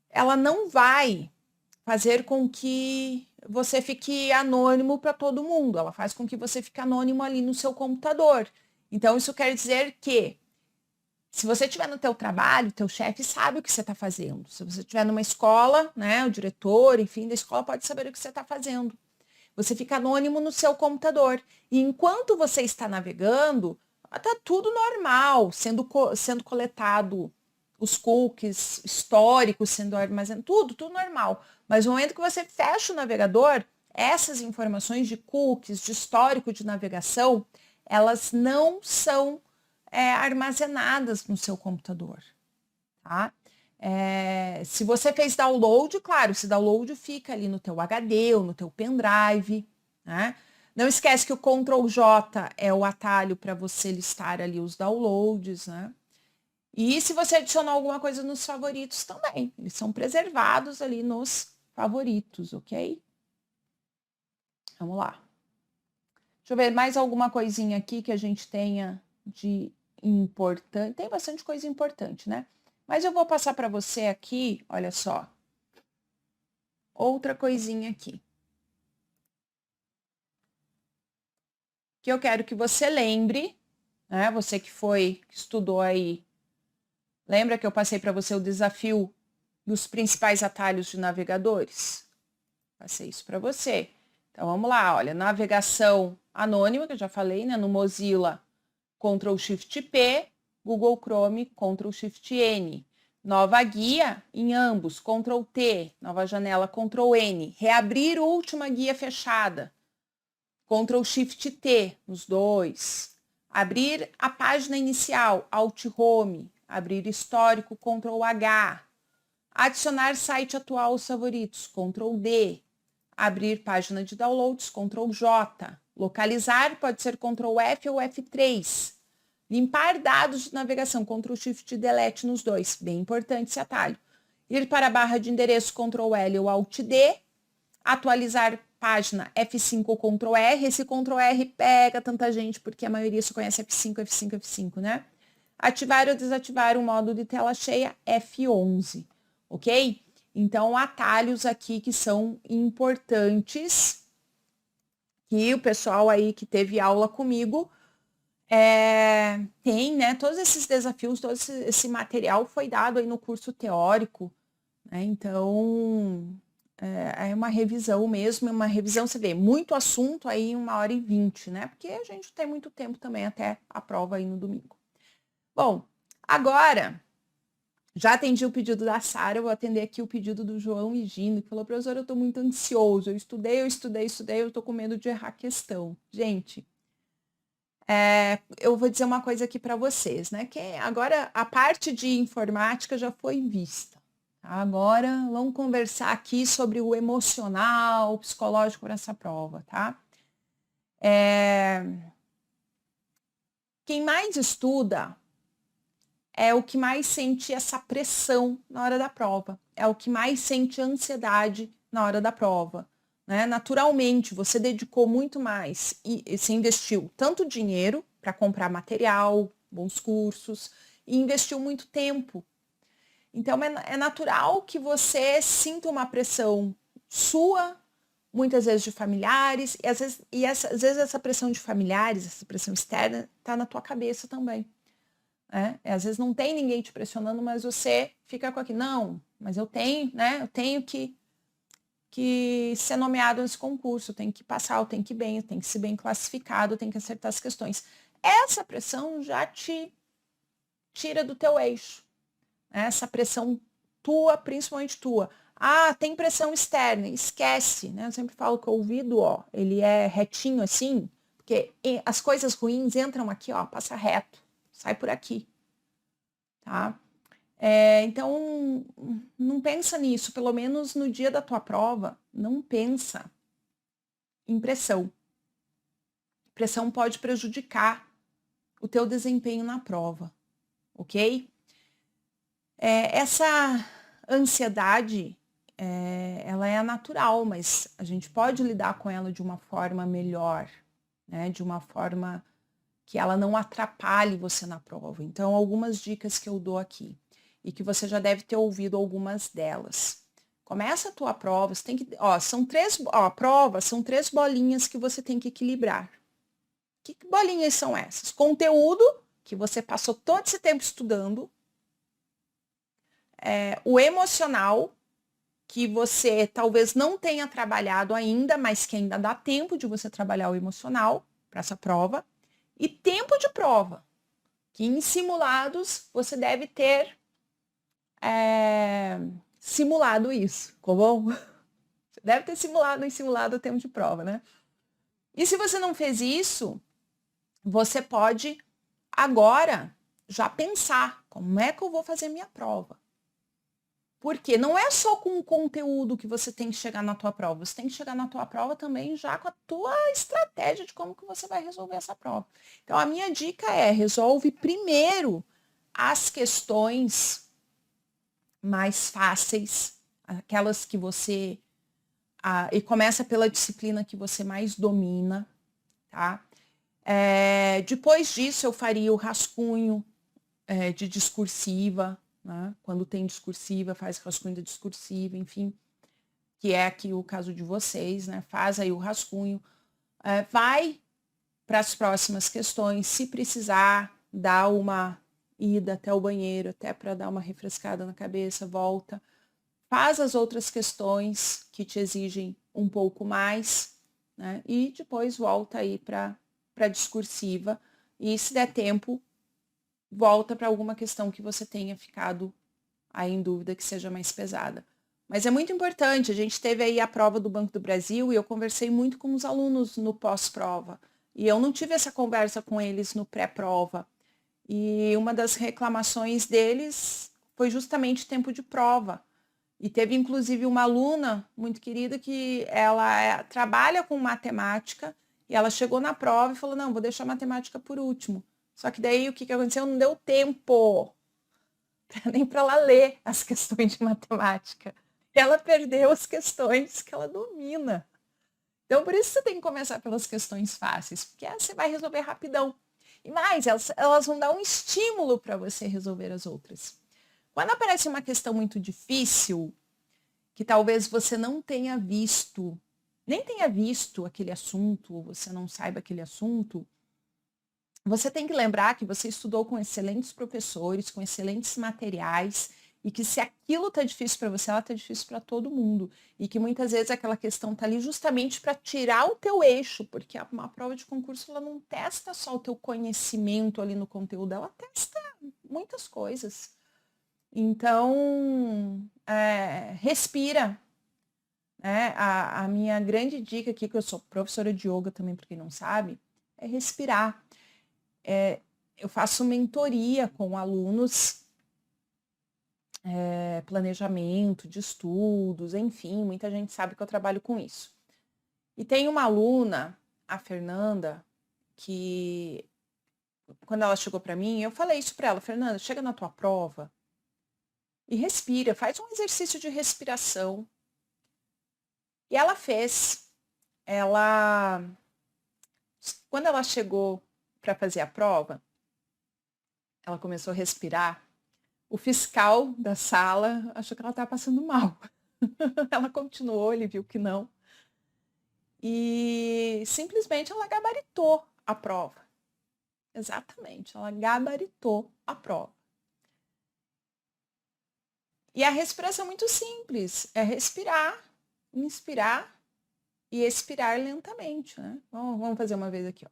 Ela não vai fazer com que você fique anônimo para todo mundo. Ela faz com que você fique anônimo ali no seu computador. Então, isso quer dizer que se você estiver no teu trabalho, teu chefe sabe o que você está fazendo. Se você estiver numa escola, né, o diretor, enfim, da escola pode saber o que você está fazendo. Você fica anônimo no seu computador. E enquanto você está navegando, está tudo normal, sendo coletado os cookies históricos, sendo armazenado, tudo normal. Mas no momento que você fecha o navegador, essas informações de cookies, de histórico de navegação, elas não são armazenadas no seu computador, tá? Se você fez download, claro, esse download fica ali no teu HD ou no teu pendrive, né? Não esquece que o Ctrl J é o atalho para você listar ali os downloads, né? E se você adicionar alguma coisa nos favoritos também, eles são preservados ali nos favoritos, ok? Vamos lá. Deixa eu ver mais alguma coisinha aqui que a gente tenha de importante. Tem bastante coisa importante, né? Mas eu vou passar para você aqui, olha só. Outra coisinha aqui. Que eu quero que você lembre, né? Você que estudou aí. Lembra que eu passei para você o desafio dos principais atalhos de navegadores? Passei isso para você. Então, vamos lá, olha, navegação anônima, que eu já falei, né? No Mozilla, Ctrl Shift P, Google Chrome, Ctrl Shift N. Nova guia em ambos, Ctrl T, nova janela, Ctrl N. Reabrir última guia fechada, Ctrl Shift T nos dois. Abrir a página inicial, Alt Home. Abrir histórico, Ctrl H. Adicionar site atual aos favoritos, Ctrl D. Abrir página de downloads, Ctrl J. Localizar pode ser Ctrl F ou F3. Limpar dados de navegação, Ctrl Shift Delete nos dois, bem importante esse atalho. Ir para a barra de endereço, Ctrl L ou Alt D. Atualizar página, F5 ou Ctrl R. Esse Ctrl R pega tanta gente, porque a maioria só conhece F5, F5, F5, né? Ativar ou desativar o modo de tela cheia, F11, ok? Então, atalhos aqui que são importantes, que o pessoal aí que teve aula comigo tem, né? Todos esses desafios, todo esse material foi dado aí no curso teórico, né? Então, é uma revisão mesmo, uma revisão, você vê, muito assunto aí em 1h20, né? Porque a gente tem muito tempo também até a prova aí no domingo. Bom, agora, já atendi o pedido da Sara, eu vou atender aqui o pedido do João Higino, que falou, professora, eu estou muito ansioso, eu estudei, eu estou com medo de errar a questão. Gente, eu vou dizer uma coisa aqui para vocês, né? Que agora a parte de informática já foi vista. Tá? Agora vamos conversar aqui sobre o emocional, o psicológico para essa prova, tá? Quem mais estuda é o que mais sente essa pressão na hora da prova, é o que mais sente ansiedade na hora da prova. Né? Naturalmente, você dedicou muito mais e você investiu tanto dinheiro para comprar material, bons cursos, e investiu muito tempo. Então, é natural que você sinta uma pressão sua, muitas vezes de familiares, e às vezes essa pressão de familiares, essa pressão externa, está na tua cabeça também. Às vezes não tem ninguém te pressionando, mas você fica com aquilo, não, mas eu tenho, né? Eu tenho que ser nomeado nesse concurso, eu tenho que passar, eu tenho que ir bem, eu tenho que ser bem classificado, eu tenho que acertar as questões. Essa pressão já te tira do teu eixo. Essa pressão tua, principalmente tua. Ah, tem pressão externa, esquece, né? Eu sempre falo que o ouvido, ó, ele é retinho assim, porque as coisas ruins entram aqui, ó, passa reto, sai por aqui, tá? Então, não pensa nisso, pelo menos no dia da tua prova, não pensa em pressão. Pressão pode prejudicar o teu desempenho na prova, ok? Essa ansiedade, ela é natural, mas a gente pode lidar com ela de uma forma melhor, né? De uma forma que ela não atrapalhe você na prova. Então, algumas dicas que eu dou aqui, e que você já deve ter ouvido algumas delas. Começa a tua prova, você tem que, a prova são 3 bolinhas que você tem que equilibrar. Que bolinhas são essas? Conteúdo, que você passou todo esse tempo estudando, o emocional, que você talvez não tenha trabalhado ainda, mas que ainda dá tempo de você trabalhar o emocional para essa prova, e tempo de prova, que em simulados você deve ter simulado isso, tá bom? Você deve ter simulado o tempo de prova, né? E se você não fez isso, você pode agora já pensar, como é que eu vou fazer minha prova? Porque não é só com o conteúdo que você tem que chegar na tua prova, você tem que chegar na tua prova também já com a tua estratégia de como que você vai resolver essa prova. Então, a minha dica resolve primeiro as questões mais fáceis, aquelas que você... e começa pela disciplina que você mais domina, tá? Depois disso, eu faria o rascunho de discursiva, né? Quando tem discursiva, faz rascunho da discursiva, enfim, que é aqui o caso de vocês, né? Faz aí o rascunho, vai para as próximas questões, se precisar, dá uma ida até o banheiro, até para dar uma refrescada na cabeça, volta, faz as outras questões que te exigem um pouco mais, né? E depois volta aí para a discursiva, e se der tempo, volta para alguma questão que você tenha ficado aí em dúvida, que seja mais pesada. Mas é muito importante, a gente teve aí a prova do Banco do Brasil e eu conversei muito com os alunos no pós-prova. E eu não tive essa conversa com eles no pré-prova. E uma das reclamações deles foi justamente tempo de prova. E teve inclusive uma aluna muito querida que ela trabalha com matemática e ela chegou na prova e falou, não, vou deixar a matemática por último. Só que daí o que aconteceu? Não deu tempo nem para ela ler as questões de matemática. Ela perdeu as questões que ela domina. Então, por isso você tem que começar pelas questões fáceis, porque você vai resolver rapidão. E mais, elas vão dar um estímulo para você resolver as outras. Quando aparece uma questão muito difícil, que talvez você não tenha visto, nem tenha visto aquele assunto, ou você não saiba aquele assunto, você tem que lembrar que você estudou com excelentes professores, com excelentes materiais, e que se aquilo está difícil para você, ela está difícil para todo mundo. E que muitas vezes aquela questão está ali justamente para tirar o teu eixo, porque uma prova de concurso ela não testa só o teu conhecimento ali no conteúdo, ela testa muitas coisas. Então, respira. Né? A minha grande dica aqui, que eu sou professora de yoga também, para quem não sabe, é respirar. Eu faço mentoria com alunos, planejamento de estudos, enfim, muita gente sabe que eu trabalho com isso. E tem uma aluna, a Fernanda, que quando ela chegou para mim, eu falei isso para ela: Fernanda, chega na tua prova e respira, faz um exercício de respiração. E ela fez. Quando ela chegou para fazer a prova, ela começou a respirar. O fiscal da sala achou que ela estava passando mal. Ela continuou, ele viu que não. E simplesmente ela gabaritou a prova. Exatamente, ela gabaritou a prova. E a respiração é muito simples, é respirar, inspirar e expirar lentamente, né? Vamos fazer uma vez aqui, ó.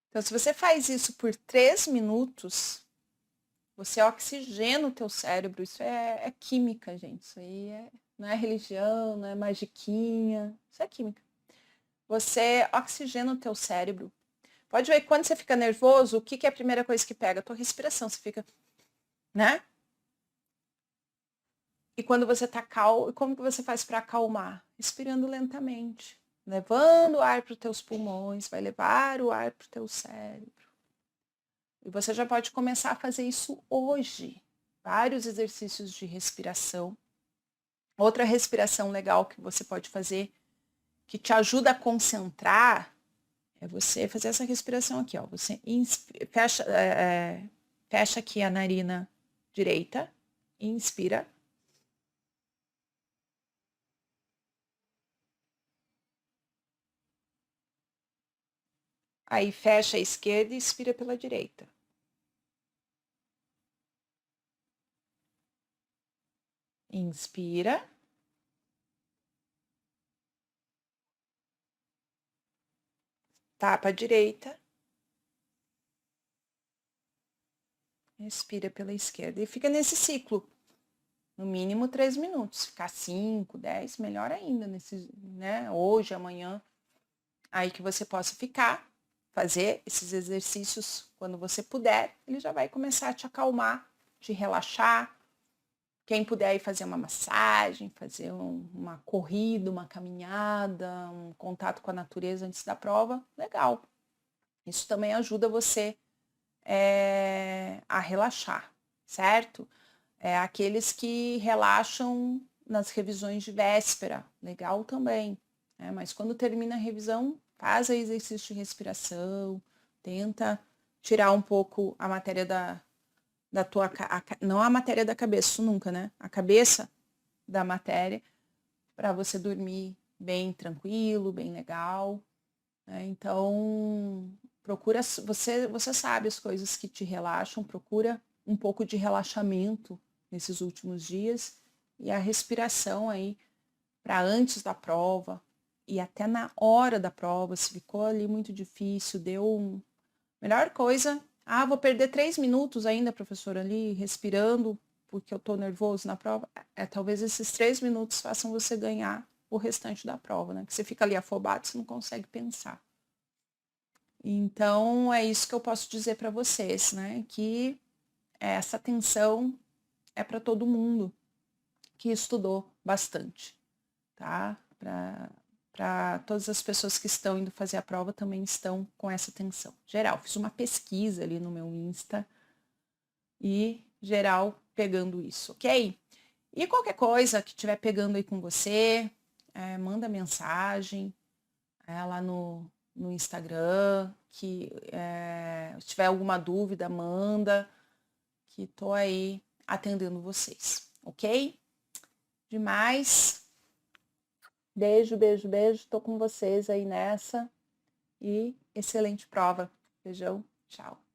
Então, se você faz isso por 3 minutos, você oxigena o teu cérebro. Isso é química, gente. Isso aí não é religião, não é magiquinha. Isso é química. Você oxigena o teu cérebro. Pode ver que quando você fica nervoso, o que é a primeira coisa que pega? A tua respiração. Você fica, né? E quando você está calmo, como que você faz para acalmar? Respirando lentamente. Levando o ar para os teus pulmões, vai levar o ar para o teu cérebro. E você já pode começar a fazer isso hoje. Vários exercícios de respiração. Outra respiração legal que você pode fazer, que te ajuda a concentrar, é você fazer essa respiração aqui, ó. Você fecha aqui a narina direita, inspira. Aí fecha a esquerda e expira pela direita. Inspira. Tapa a direita. Expira pela esquerda. E fica nesse ciclo. No mínimo 3 minutos. Ficar 5, 10, melhor ainda. Né? Hoje, amanhã. Aí que você possa ficar, fazer esses exercícios quando você puder. Ele já vai começar a te acalmar, te relaxar. Quem puder ir fazer uma massagem, fazer uma corrida, uma caminhada, um contato com a natureza antes da prova, legal. Isso também ajuda você a relaxar, certo? Aqueles que relaxam nas revisões de véspera, legal também. Né? Mas quando termina a revisão, faz aí exercício de respiração, tenta tirar um pouco a matéria da tua, não a matéria da cabeça, isso nunca, né? A cabeça da matéria, para você dormir bem tranquilo, bem legal. Né? Então, procura, você sabe as coisas que te relaxam, procura um pouco de relaxamento nesses últimos dias e a respiração aí para antes da prova e até na hora da prova, se ficou ali muito difícil, melhor coisa, vou perder 3 minutos ainda, professora, ali respirando porque eu estou nervoso na prova, talvez esses 3 minutos façam você ganhar o restante da prova, né? Que você fica ali afobado, você não consegue pensar. Então, é isso que eu posso dizer para vocês, né? Que essa atenção é para todo mundo que estudou bastante, tá? Para todas as pessoas que estão indo fazer a prova também estão com essa atenção. Geral, fiz uma pesquisa ali no meu Insta e geral pegando isso, ok? E qualquer coisa que estiver pegando aí com você, manda mensagem lá no Instagram, que se tiver alguma dúvida, manda, que tô aí atendendo vocês, ok? Demais. Beijo, beijo, beijo. Tô com vocês aí nessa. E excelente prova. Beijão. Tchau.